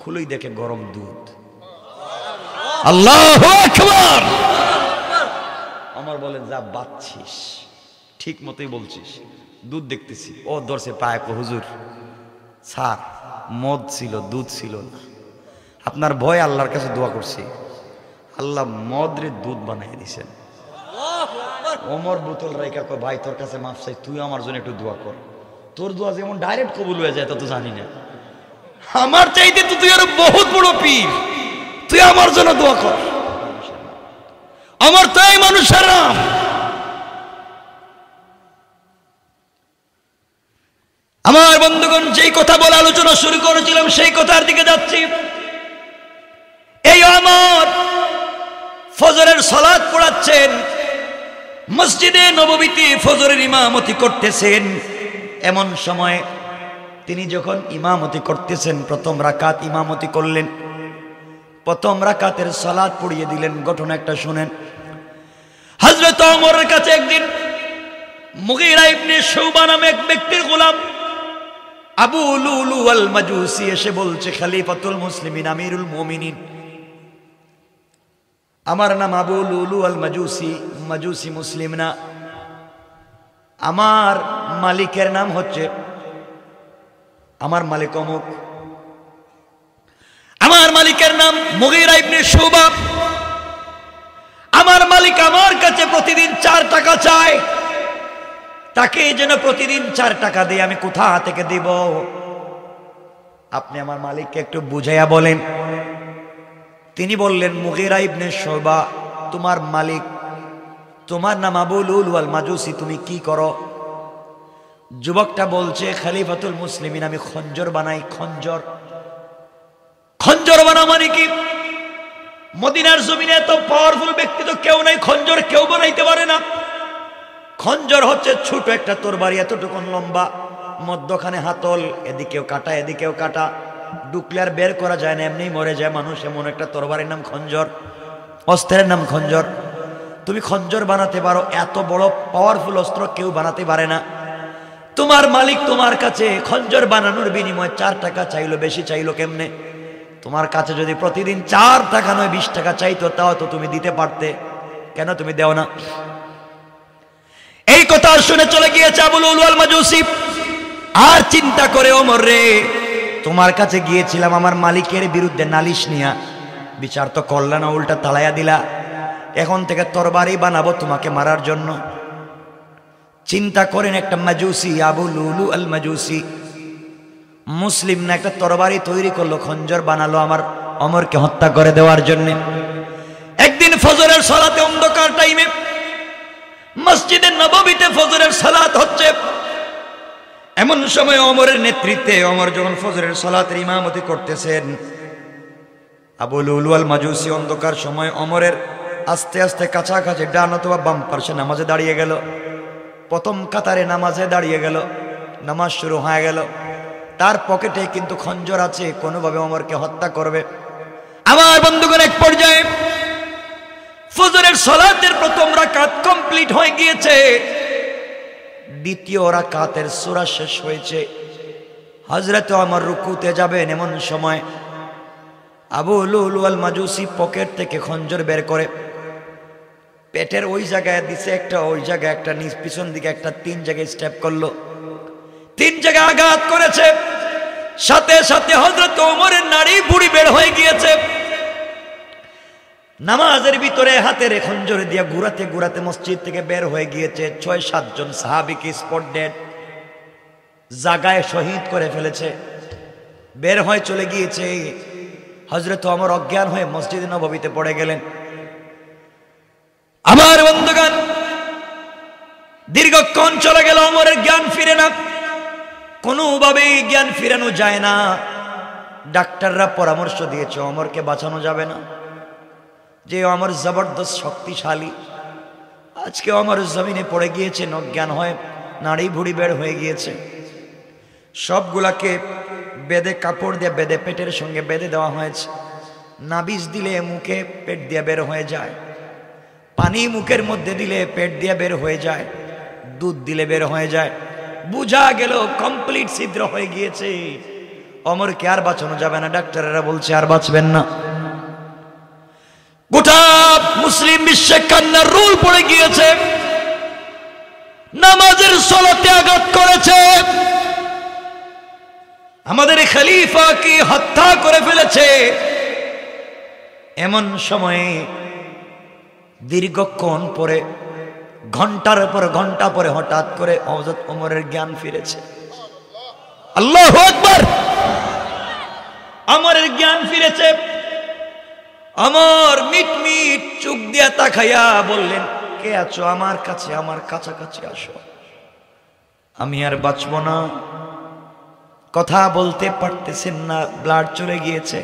খুলেই দেখে গরম দুধ। আল্লাহু আকবার। ওমর বলেন, যা বাচ্ছিস, ঠিক মতোই বলছিস, দুধ দেখতেছি। ও ধরছে পায়, হুজুর স্যার মদ ছিল, দুধ ছিল না, আপনার ভয় আল্লাহর কাছে দোয়া করছি, আল্লাহ মদরে দুধ বানাই দিছেন। ওমর বোতল রাইকা কয়, ভাই তোর কাছে মাফ চাই, তুই আমার জন্য একটু দোয়া কর। তোর দোয়া যেমন ডাইরেক্ট কবুল হয়ে যায় তা তো জানি না, আমার চাইতে তো তুই আরো বহুত বড় পীর, তুই আমার জন্য দোয়া কর। আমার তো এই মানুষের নাম। আমার বন্ধুগণ, যেই কথা বলে আলোচনা শুরু করেছিলাম সেই কথার দিকে যাচ্ছি। এই আমার ফজরের সালাত পড়াচ্ছেন, মসজিদে নববীতে ফজরের ইমামতি করতেছেন। এমন সময় তিনি যখন ইমামতি করতেছেন, প্রথম রাকাত ইমামতি করলেন, প্রথম রাকাতের সালাত পড়িয়ে দিলেন। ঘটনা একটা শুনেন। হযরত ওমরের কাছে একদিন মুগীরা ইবনে শুবা নামে এক ব্যক্তির গোলাম আবু লুলু আল মাজুসি এসে বলছে, খলিফাতুল মুসলিমিন, আমিরুল মুমিনিন, আমার নাম আবু লুলু আল মাজুসি, মাজুসি মুসলিম না, আমার মালিকের নাম হচ্ছে, আমার মালিক অমুক, আমার মালিকের নাম মুগীরা ইবনে শুবা, আমার মালিক আমার কাছে প্রতিদিন 4 টাকা চায়, তাকে যেন প্রতিদিন 4 টাকা দিয়ে আমি কোথা থেকে দিব, আপনি আমার মালিককে একটু বুঝাইয়া বলেন। তিনি বললেন, মুগীরা ইবনে শুবা তোমার মালিক, তোমার নাম আবু লুলু আল মাজুসি, তুমি কি করো? যুবকটা বলছে, খলিফাতুল মুসলিমিন, আমি খঞ্জর বানাই। খঞ্জর, খঞ্জর বানা মানে কি? মদিনার জমিনে এত পাওয়ারফুল ব্যক্তি তো কেউ নাই, খঞ্জর কেউ বানাইতে পারে না। খঞ্জর হচ্ছে ছোট একটা তরবারি, এতটুকুন লম্বা, মধ্যখানে হাতল, এদিকেও কাটা এদিকেও কাটা, ঢুকলে আর বের করা যায় না, এমনি মরে যায় মানুষ, এমন একটা তরবারির নাম খঞ্জর, অস্ত্রের নাম খঞ্জর। তুমি খঞ্জর বানাতে পারো, এত বড় পাওয়ারফুল অস্ত্র কেউ বানাতে পারে না। তোমার মালিক তোমার কাছে খঞ্জর বানানোর বিনিময়ে 4 টাকা চাইলো, বেশি চাইলো কেমনে? তোমার কাছে যদি প্রতিদিন 4 টাকা নয় 20 টাকা চাইতো, তাও তো তুমি দিতে পারতে, কেন তুমি দেও না? এই কথা শুনে চলে গিয়েছে আবু লুলু আল মাজুসি। আর চিন্তা করে, ওমর রে, তোমার কাছে গিয়েছিলাম আমার মালিকের বিরুদ্ধে নালিশ নিয়া, বিচার তো করলা না, উল্টা তাড়াইয়া দিলা, এখন থেকে তরবারি বানাবো তোমাকে মারার জন্য। চিন্তা করেন, একটা মাজুসি, আবু লুলু আল মাজুসি, মুসলিম না, একটা তরবারি তৈরি করলো, খঞ্জর বানালো আমার ওমরকে হত্যা করে দেওয়ার জন্য। একদিন ফজরের সালাতে, অন্ধকার টাইমে মসজিদে নববীতে ফজরের সালাত হচ্ছে, এমন সময় ওমরের নেতৃত্বে, ওমর যখন ফজরের সালাতের ইমামতি করতেছেন, আবু লুলু আল মাজুসি অন্ধকার সময় ওমরের আস্তে আস্তে কাছাকাছি ডান অথবা বাম পার্শ্বে নামাজে দাঁড়িয়ে গেল। প্রথম কাতারে নামাজে দাঁড়িয়ে গেল, নামাজ শুরু হয়ে গেল, তার পকেটে কিন্তু খঞ্জর আছে, কোনোভাবে ওমরকে হত্যা করবে। আমার বন্ধুগণ, এক পর্যায়ে ফজরের সালাতের প্রথম রাকাত কমপ্লিট হয়ে গিয়েছে, দ্বিতীয় রাকাতের সূরা শেষ হয়েছে, হযরত ওমর রুকুতে যাবেন, এমন সময় আবু লুলু আল মাজুসি পকেট থেকে খঞ্জর বের করে পেটের ওই জায়গায় দিছে একটা, ওই জায়গায় একটা, নিজ পিছন দিকে একটা, 3 জায়গায় স্টেপ করলো। তিন জায়গায় আঘাত করেছে, সাথে সাথে হযরত ওমরের নাড়ি বুড়ি বের হয়ে গিয়েছে। নামাজের ভিতরে হাতের খঞ্জর দিয়ে ঘুরাতে ঘুরাতে মসজিদ থেকে বের হয়ে গিয়েছে। ৬-৭ জন সাহাবীকে স্পট ডেড, জায়গায় শহীদ করে ফেলেছে। বের হয়ে চলে গিয়েছে। হযরত ওমর অজ্ঞান হয়ে মসজিদে নববীতে পড়ে গেলেন। আমার বন্ধুগণ, দীর্ঘক্ষণ চলে গেল, ওমরের জ্ঞান ফিরে না, কোনোভাবেই জ্ঞান ফিরানো যায় না। ডাক্তাররা পরামর্শ দিয়েছে ওমরকে বাঁচানো যাবে না, যে ওমর জবরদস্ত শক্তিশালী। আজকে ওমর জমিনে পড়ে গিয়েছে, অজ্ঞান হয়ে নাড়ি ভুড়ি বের হয়ে গিয়েছে। সবগুলাকে বেঁধে, কাপড় দিয়ে বেঁধে, পেটের সঙ্গে বেঁধে দেওয়া হয়েছে। নাবিজ দিলে মুখে পেট দিয়ে বের হয়ে যায়, পানি মুখের মধ্যে দিলে পেট দিয়ে বের হয়ে যায়, দুধ দিলে বের হয়ে যায়। বুঝা গেল কমপ্লিট ছিদ্র হয়ে গিয়েছে। ওমরকে আর বাঁচানো যাবে না। ডাক্তারেরা বলছে আর বাঁচবেন না। গোটা মুসলিম বিশ্বে কান্নার রোল পড়ে গিয়েছে। নামাজের সলাতে আঘাত করেছে, আমাদের খলিফাকে হত্যা করে ফেলেছে। এমন সময়ে দীর্ঘক্ষণ পরে, ঘন্টার পর ঘন্টা পরে হঠাৎ করে হযরত ওমরের জ্ঞান ফিরেছে। আল্লাহু আকবার! ওমরের জ্ঞান ফিরেছে। ওমর মিটমিট চোখ দিয়া তাকাইয়া বললেন, কে আছো আমার কাছে, আমার কাছাকাছি আসো, আমি আর বাঁচব না। কথা বলতে পারতেছেন না, ব্লাড চলে গিয়েছে।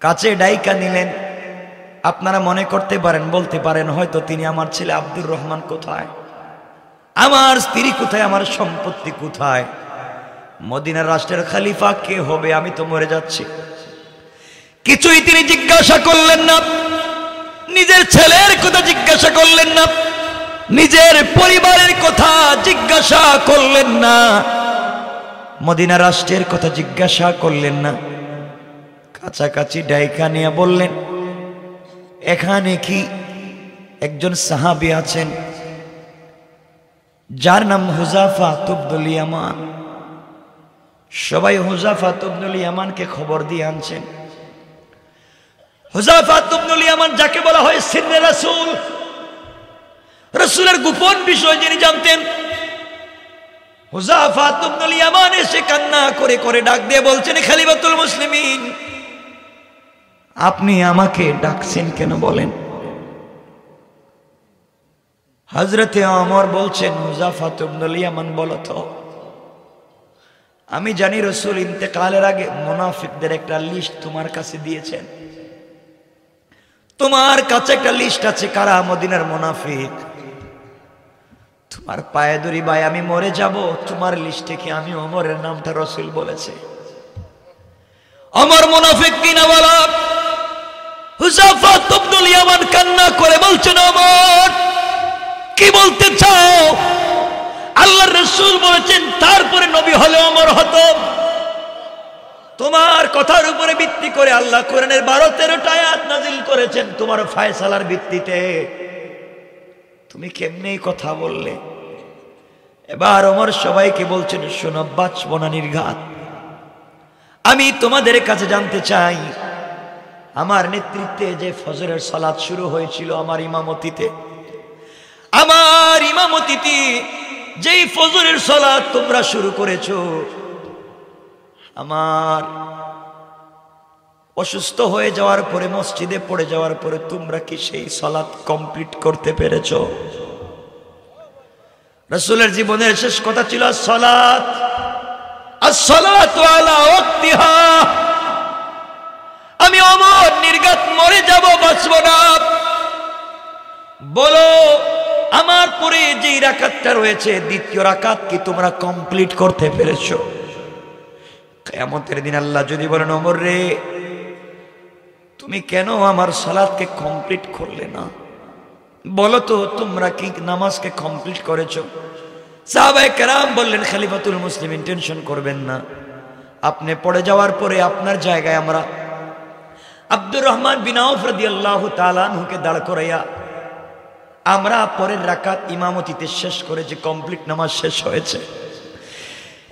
কাছে ডাইকা নিলেন। আপনারা মনে করতে পারেন, বলতে পারেন হয়তো তিনি আমার ছেলে আব্দুর রহমান কোথায়, আমার স্ত্রী কোথায়, আমার সম্পত্তি কোথায়, মদিনার রাষ্ট্রের খলিফা কে হবে, আমি তো মরে যাচ্ছি। কিছুই তিনি জিজ্ঞাসা করলেন না। নিজের ছেলের কথা জিজ্ঞাসা করলেন না, নিজের পরিবারের কথা জিজ্ঞাসা করলেন না, মদিনা রাষ্ট্রের কথা জিজ্ঞাসা করলেন না। কাছাকাছি ডাইকা নিয়ে বললেন, এখানে কি একজন সাহাবী আছেন যার নাম হুযাফা ইবনুল ইয়ামান? সবাই হুযাফা ইবনুল ইয়ামানকে খবর দিয়ে আনছেন। হুযাফা ইবনুল ইয়ামান যাকে বলা হয় সিররে রাসূল, রাসূলের গোপন বিষয় যিনি জানতেন। হুযাফা ইবনুল ইয়ামান এসে কান্না করে করে ডাক দিয়ে বলছেন, খলিফাতুল মুসলিমিন, আপনি আমাকে ডাকছেন কেন বলেন? হযরতে ওমর বলছেন, হুযাফা ইবনুল ইয়ামান, বলো তো, আমি জানি রাসূল ইন্তেকালের আগে মুনাফিকদের একটা লিস্ট তোমার কাছে দিয়েছেন। তোমার কাছে একটা লিস্ট আছে কারা মদিনার মুনাফিক। তোমার পায়ে ধরি ভাই, আমি মরে যাব, তোমার লিস্টে কি আমি ওমরের নামটা রাসূল বলেছে? ওমর মুনাফিক কিনা বলা। হুযাফা ইবনুল ইয়ামান কান্না করে বলছেন, ওমর কি বলতে চাও? আল্লাহর রাসূল বলেছেন তারপরে নবী হলে ওমর হতো। তোমার কথার উপরে ভিত্তি করে আল্লাহ কোরআনের 12-13টা আয়াত নাজিল করেছেন তোমার ফয়সালার ভিত্তিতে। তুমি কেমনে কথা বললে? এবার ওমর সবাইকে বলছেন, শোনো, বাঁচব না নির্ঘাত। আমি তোমাদের কাছে জানতে চাই, আমার নেতৃত্বে যে ফজরের সালাত শুরু হয়েছিল, আমার ইমামতিতে যেই ফজরের সালাত তোমরা শুরু করেছো, আমার অসুস্থ হয়ে যাওয়ার পরে, মসজিদে পড়ে যাওয়ার পরে তোমরা কি সেই সালাত কমপ্লিট করতে পেরেছো? রাসূলের জীবনের শেষ কথা ছিল সালাত, আসসালাতু আলা ওয়াক্তিহা। আমি ওমর নির্ঘাত মরে যাব, বাঁচব না। বলো, আমার পরে যে রাকাতটা রয়েছে, দ্বিতীয় রাকাত কি তোমরা কমপ্লিট করতে পেরেছো? কিয়ামতের দিন আল্লাহ যদি বলেন, ওমর রে, তুমি কেন আমার সালাতকে কমপ্লিট করলে না? বলো তো, তোমরা কি নামাজকে কমপ্লিট করেছো? সাহাবায়ে কেরাম বললেন, খলিফাতুল মুসলিমিন, টেনশন করবেন না, আপনি পড়ে যাওয়ার পরে আপনার জায়গায় আমরা আব্দুর রহমান বিন আউফ রাদিয়াল্লাহু তাআলা আনহুকে দাঁড় করাইয়া আমরা পরের রাকাত ইমামতিতে শেষ করেছি, কমপ্লিট নামাজ শেষ হয়েছে।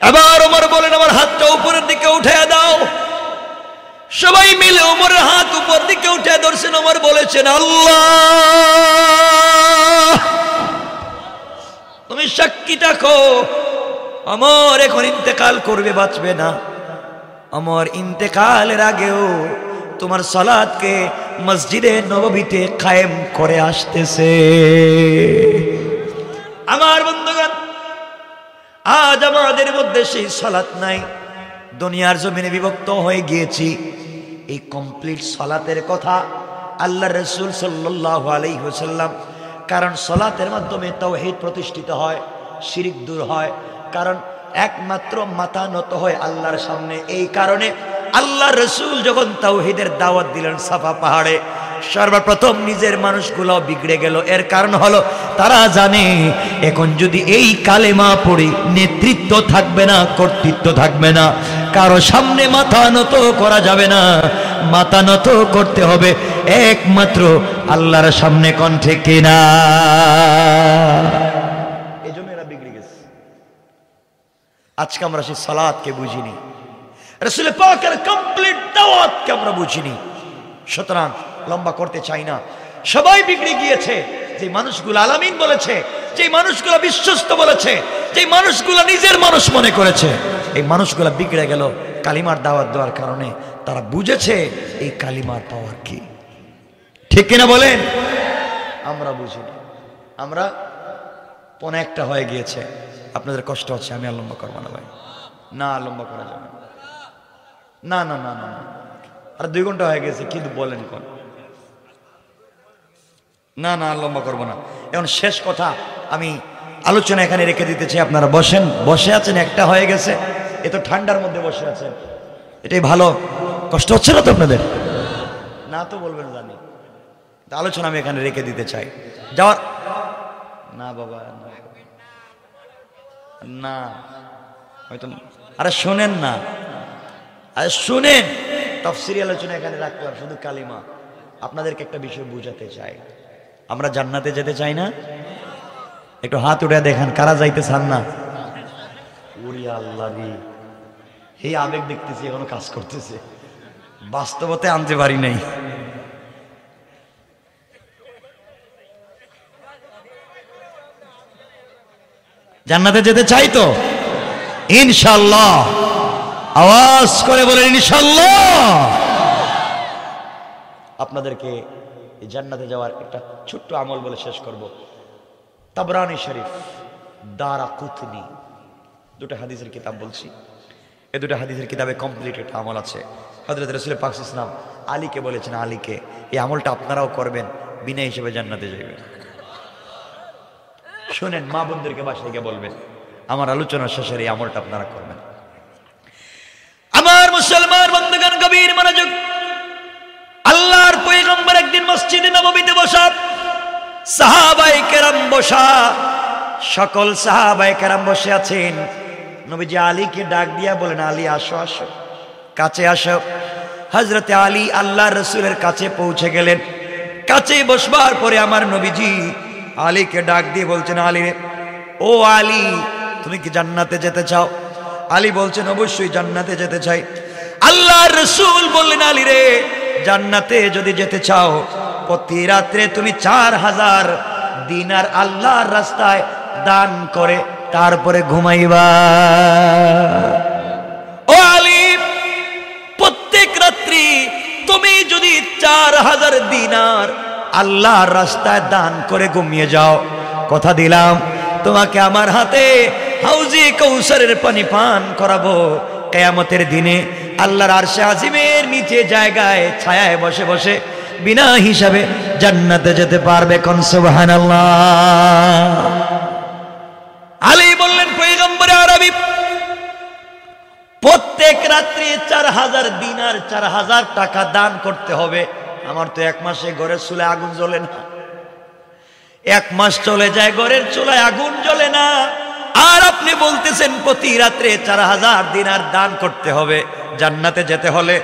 এবার ওমর বলেন আমার হাতটা উপরের দিকে উঠিয়ে দাও। সবাই মিলে ওমরের হাত উপর দিকে উঠে ধরছেন। ওমর বলেছেন আল্লাহ তুমি সাক্ষী থাকো, ওমর এখন ইন্তেকাল করবে, বাঁচবে না। ওমর ইন্তেকালের আগেও তোমার সালাতকে মসজিদে নববীতে কায়েম করে আসতেছে। আমার বন্ধুগণ, আজ আমাদের মধ্যে সেই সালাত নাই, দুনিয়ার জমিনে বিভক্ত হয়ে গিয়েছি। এই কমপ্লিট সালাতের কথা আল্লাহ রাসূল সাল্লাল্লাহু আলাইহি ওয়াসাল্লাম, কারণ সালাতের মাধ্যমে তাওহীদ প্রতিষ্ঠিত হয়, শিরক দূর হয়, কারণ একমাত্র মাথা নত হয় আল্লাহর সামনে। এই কারণে আল্লাহ রাসূল যখন তাওহীদের দাওয়াত দিলেন সাফা পাহাড়ে, সর্বপ্রথম নিজের মানুষগুলো বিগড়ে গেল। এর কারণ হলো তারা জানে এখন যদি এই কালেমা পড়ি নেতৃত্ব থাকবে না, কর্তৃত্ব থাকবে না, কারো সামনে মাথা নত করা যাবে না, মাথা নত করতে হবে একমাত্র আল্লাহর সামনে। কণ্ঠে কিনা? এই জন্য এরা বিগড়ে গেছে। আজকে আমরা সেই সালাতকে বুঝিনি, রাসূল পাকের কমপ্লিট দাওয়াতকে আমরা বুঝিনি। সুতরাং লম্বা করতে চাই না, সবাই বিগড়ে গিয়েছে। যে মানুষগুলো আলামিন বলেছে, যে মানুষগুলো বিশ্বস্ত বলেছে, যে মানুষগুলো নিজের মানুষ মনে করেছে, এই মানুষগুলো বিগড়ে গেল কালিমার দাওয়াত দেওয়ার কারণে। তারা বুঝেছে এই কালিমার পাওয়ার কি। ঠিক কিনা বলেন? আমরা বুঝিনি, আমরা পনে একটা হয়ে গিয়েছে। আপনাদের কষ্ট হচ্ছে, আমি আর লম্বা করবো না ভাই, না লম্বা করা যাবে না, না না না না, আর 2 ঘন্টা হয়ে গেছে, কিন্তু বলেন কোন? না না লম্বা করবো না। এখন শেষ কথা আমি আলোচনা এখানে রেখে দিতে চাই। আপনারা বসেন, বসে আছেন, একটা হয়ে গেছে, এ তো ঠান্ডার মধ্যে বসে আছেন, এটাই ভালো। কষ্ট হচ্ছে না তো আপনাদের? না তো বলবেন জানি। আলোচনা আমি এখানে রেখে দিতে চাই। যাওয়ার না বাবা, না হয়তো, আরে শোনেন না, আরে শুনেন, তাফসীরি আলোচনা এখানে রাখলাম, শুধু কালিমা। আপনাদেরকে একটা বিষয় বুঝাতে চাই, আমরা জান্নাতে যেতে চাই না? একটু হাত উঠে দেখেন কারা যাইতে চান না। ওরে আল্লাহ রে, এই আবেগ দেখতেছি এখনো কাজ করতেছে, বাস্তবতে আনতে পারি নাই। জান্নাতে যেতে চাই তো ইনশাআল্লাহ, আওয়াজ করে বলেন ইনশাআল্লাহ। আপনাদেরকে এই জান্নাতে যাওয়ার একটা ছোট্ট আমল বলে শেষ করব। তাবরানী শরীফ, দারাকুতনি, 2টা হাদিসের কিতাব বলছি। এই 2টা হাদিসের কিতাবে কমপ্লিট একটা আমল আছে। হযরত রাসূল পাক সাল্লাল্লাহু আলাইহি ওয়াসাল্লাম আলীকে বলেছেন, আলীকে এই আমলটা আপনারাও করবেন, বিনা হিসেবে জান্নাতে যাবেন। শুনেন, মা বোনদেরকে বাসায় গিয়ে বলবেন, আমার আলোচনার শেষের এই আমলটা আপনারা করবেন। আমার মুসলমান বন্ধুগণ, গভীর মনোযোগ। আল্লাহর পয়গম্বর একদিন মসজিদে নববীতে বসা, সাহাবায়ে কেরাম বসা, সকল সাহাবায়ে কেরাম বসে আছেন। নবীজি আলীকে ডাক দিয়া বলেন, আলী আসো আসো, কাছে আসো। হযরত আলী আল্লাহর রাসূলের কাছে পৌঁছে গেলেন। কাছে বসবার পরে আমার নবীজি আলীকে ডাক দিয়ে বলছেন, আলী রে, ও আলী, তুমি কি জান্নাতে যেতে চাও? আলী বলছেন, অবশ্যই জান্নাতে যেতে চাই। আল্লাহর রাসূল বললেন, আলী রে, জান্নাতে যদি যেতে চাও, প্রতি রাত্রে তুমি 4000 দিনার আল্লাহর রাস্তায় দান করে তারপরে ঘুমাইবা। ও আলী, প্রত্যেক রাত্রি তুমি যদি 4000 দিনার আল্লাহর রাস্তায় দান করে ঘুমিয়ে যাও, কথা দিলাম তোমাকে আমার হাতে হাউজে কাউসারের পানি পান করাবো। কিয়ামতের দিনে আল্লাহর আরশে আজিমের নিচে জায়গায় ছায়ায় বসে বসে বিনা হিসাবে জান্নাতে যেতে পারবে। কোন সুবহানাল্লাহ। আলী বললেন, পয়গম্বরে আরবি, প্রত্যেক রাত্রি 4000 দিনার 4000 টাকা দান করতে হবে। আমার তো 1 মাসে ঘরের চুলায় আগুন জ্বলে না, 1 মাস চলে যায় ঘরের চুলায় আগুন জ্বলে না, আর আপনি বলতেছেন প্রতি রাত্রে 4000 দিনার দান করতে হবে জান্নাতে যেতে হলে।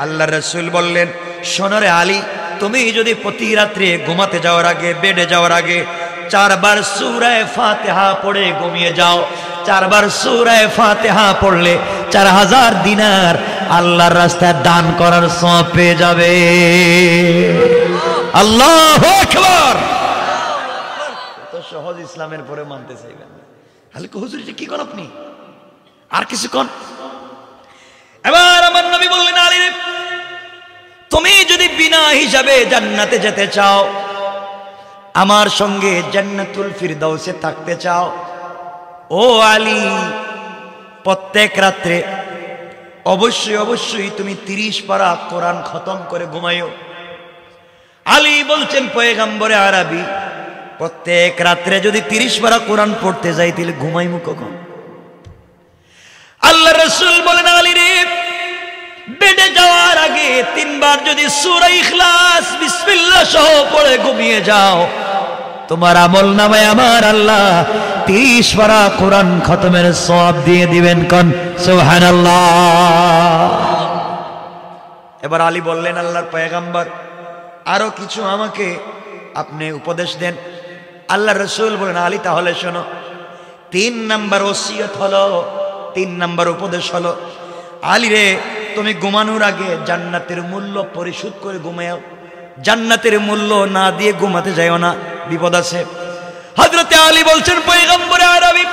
আল্লাহর রাসূল বললেন, শোনো রে আলী, তুমি যদি প্রতি রাত্রে ঘুমাতে যাওয়ার আগে, বেডে যাওয়ার আগে 4 বার সূরা ফাতিহা পড়ে ঘুমিয়ে যাও, 4 বার সূরা ফাতিহা পড়লে 4000 দিনার আল্লাহর রাস্তায় দান করার সওয়াব পেয়ে যাবে। আল্লাহু আকবার। তো সহজ ইসলামের পরে মানতে চাইবেন হালকা হুজুর কি কোন আপনি আর কিছু কোন। এবার আমার নবী বললেন আলী রে তুমি যদি বিনা হিসাবে জান্নাতে যেতে চাও, আমার সঙ্গে জান্নাতুল ফিরদাউসে থাকতে চাও, ও আলী প্রত্যেক রাত্রে অবশ্যই অবশ্যই তুমি 30 পারা কোরআন খতম করে ঘুমাইও। আলী বলছেন পয়গম্বরে আরবি প্রত্যেক রাত্রে যদি 30 পারা কোরআন পড়তে যাই তাহলে ঘুমাইমু কখন? আল্লাহ রাসূল বলেন আলী রে বেডে যাওয়ার আগে 3 বার যদি সূরা ইখলাস বিসমিল্লাহ সহ পড়ে ঘুমিয়ে যাও, তোমার আমল নামায় আমার আল্লাহ 30 পারা কোরআন খতমের সওয়াব দিয়ে দিবেন। কোন সুবহানাল্লাহ। এবার আলী বললেন আল্লাহর পয়গম্বর আরো কিছু আমাকে আপনি উপদেশ দেন। আল্লাহ রাসূল বলেন আলী তাহলে শোনো, 3 নাম্বার ওসিয়ত হলো, 3 নাম্বার উপদেশ হলো আলী রে তুমি ঘুমানোর আগে জান্নাতের মূল্য পরিশোধ করে ঘুমাও। জান্নাতের মূল্য না দিয়ে ঘুমাতে যাও না, বিপদ আছে। হযরতে আলী বলছেন পয়গম্বরে আরবি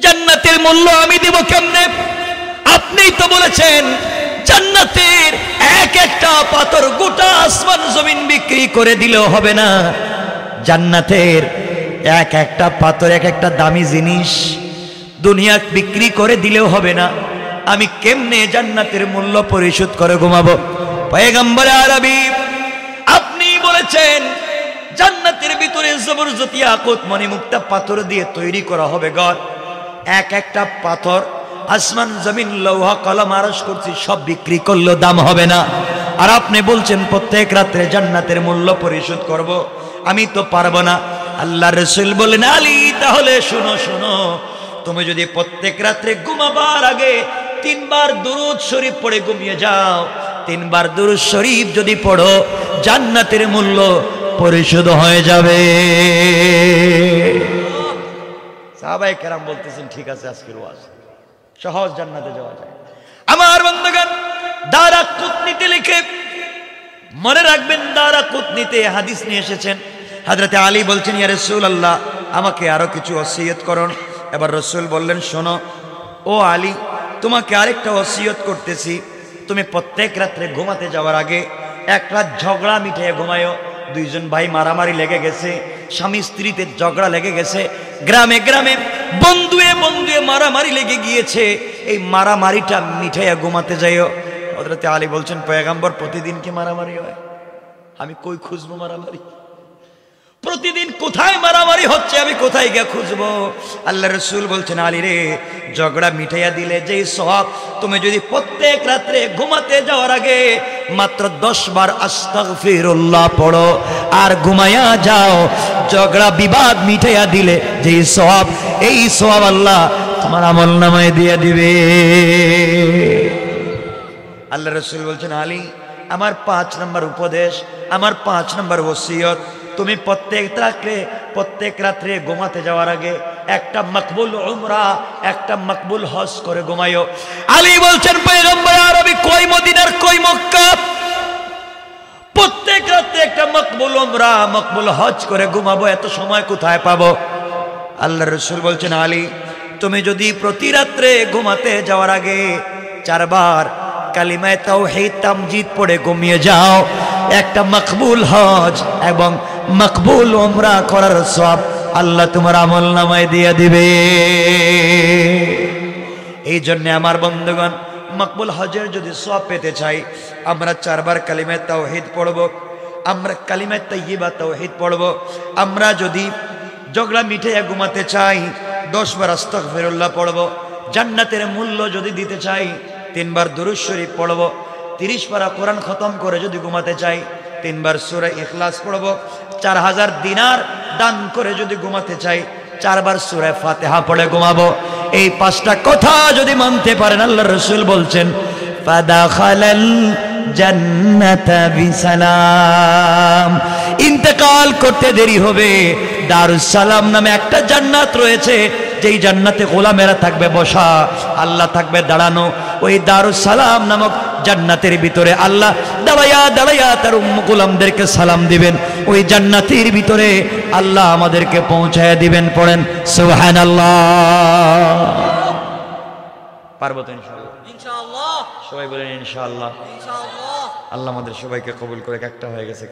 জান্নাতের মূল্য আমি দেব কেমনে? আপনিই তো বলেছেন জান্নাতের এক একটা পাথর গোটা আসমান জমিন বিক্রি করে দিলেও হবে না। জান্নাতের এক একটা পাথর এক একটা দামি জিনিস দুনিয়া বিক্রি করে দিলেও হবে না। আমি কেমনে জান্নাতের মূল্য পরিশোধ করে ঘুমাবো? পয়গম্বরে আরবি আপনি বলেছেন জান্নাতের ভিতরে জবরদস্তি ইয়াকুত মণিমুক্তা পাথর দিয়ে তৈরি করা হবে ঘর। এক একটা পাথর আসমান জমিন লৌহ কলম আরশ কুরসি সব বিক্রি করলেও দাম হবে না। আর আপনি বলছেন প্রত্যেক রাত্রে জান্নাতের মূল্য পরিশোধ করব, আমি তো পারবো না। আল্লাহ রাসূল বলেন আলী তাহলে শোনো শোনো, তুমি যদি প্রত্যেক রাত্রে ঘুমাবার আগে 3 বার দুরূদ শরীফ পড়ে ঘুমিয়ে যাও, 3 বার দুরূদ শরীফ যদি পড়ো জান্নাতের মূল্য পরিশোধ হয়ে যাবে। সাহাবায়ে কেরাম বলতেছেন ঠিক আছে আজকের ওয়াজ সহজ জান্নাতে যাওয়া যায়। আমার বন্ধুগণ দারাকুতনিতে লিখে মনে রাখবেন, দারাকুতনিতে হাদিস নিয়ে এসেছেন হযরতে আলী বলছেন ইয়া রাসূলুল্লাহ আমাকে আরো কিছু ওসিয়ত করুন। এবার রাসূল বললেন শোনো ও আলী তোমাকে আরেকটা ওসিয়ত করতেছি, তুমি প্রত্যেক রাত্রে ঘুমাতে যাওয়ার আগে 1 রাত ঝগড়া মিটিয়ে ঘুমায়ো। 2 জন ভাই মারামারি লেগে গেছে, স্বামী স্ত্রীতে ঝগড়া লেগে গেছে, গ্রামে গ্রামে বন্ধুয়ে বন্ধুয়ে মারামারি লেগে গিয়েছে, এই মারামারিটা মিটাইয়া ঘুমাতে যাইও। হযরতে আলী বলছেন পয়গম্বর প্রতিদিন কি মারামারি হয়? আমি কই খুঁজবো মারামারি? প্রতিদিন কোথায় মারামারি হচ্ছে আমি কোথায় গিয়ে খুঁজবো? আল্লাহ রাসূল বলছেন আলী রে ঝগড়া মিটাইয়া দিলে যেই সওয়াব তুমি যদি প্রত্যেক রাত্রে ঘুমাতে যাওয়ার আগে মাত্র 10 বার আস্তাগফিরুল্লাহ পড়ো আর ঘুমায়া যাও, ঝগড়া বিবাদ মিটাইয়া দিলে যেই সওয়াব এই সওয়াব আল্লাহ তোমার আমলনামায় দিয়ে দিবে। আল্লাহ রাসূল বলছেন আলী আমার 5 নম্বর উপদেশ, আমার 5 নম্বর ওসিয়ত, তুমি প্রত্যেক রাত্রে ঘুমাতে যাওয়ার আগে একটা মকবুল উমরা একটা মকবুল হজ করে ঘুমাইও। আলী বলছেন পয়গম্বর আরবি কই মদিনার কই মক্কা, প্রত্যেক রাত্রে একটা মকবুল উমরা মকবুল হজ করে ঘুমাবো, এত সময় কোথায় পাবো? আল্লাহ রাসূল বলছেন আলী তুমি যদি প্রতি রাত্রে ঘুমাতে যাওয়ার আগে 4 বার কালিমায়ে তাওহীদ তামজিদ পড়ে ঘুমিয়ে যাও, একটা মকবুল হজ এবং মকবুল উমরা করার সওয়াব আল্লাহ তোমার আমলনামায় দিয়ে দিবে। এই জন্য আমার বন্ধুগণ মকবুল হজের যদি সওয়াব পেতে চাই আমরা 4 বার কালিমায়ে তাওহীদ পড়ব, আমরা কালিমায়ে তাইয়্যিবা তাওহীদ পড়ব। আমরা যদি ঝগড়া মিটাইয়া ঘুমাতে চাই 10 বার আস্তাগফিরুল্লাহ পড়ব। জান্নাতের মূল্য যদি দিতে চাই 3 বার দুরূদ শরীফ পড়ব। 30 পারা কোরআন খতম করে যদি ঘুমাতে চাই 3 বার সূরা ইখলাস পড়ব। 4000 দিনার দান করে যদি ঘুমাতে চাই 4 বার সূরা ফাতিহা পড়ে ঘুমাবো। এই 5টা কথা যদি মানতে পারেন আল্লাহর রাসূল বলছেন ফাদাখালাল জান্নাতা বিসালাম, ইন্তেকাল করতে দেরি হবে দারুস সালাম নামে একটা জান্নাত রয়েছে, যেই জান্নাতে গোলামেরা থাকবে বসা, আল্লাহ থাকবে দাঁড়ানো। ওই দারুস সালাম নামক জান্নাতের ভিতরে আল্লাহ দাঁড়াইয়া দাঁড়াইয়া তার গোলামদেরকে সালাম দিবেন। ওই জান্নাতের ভিতরে আল্লাহ আমাদেরকে পৌঁছায় দিবেন। পড়েন সুবহানাল্লাহ। পারবো তো ইনশাআল্লাহ? ইনশাআল্লাহ। সবাই বলেন ইনশাআল্লাহ। ইনশাআল্লাহ। আল্লাহ আমাদের সবাইকে কবুল করে। একটা হয়ে গেছে।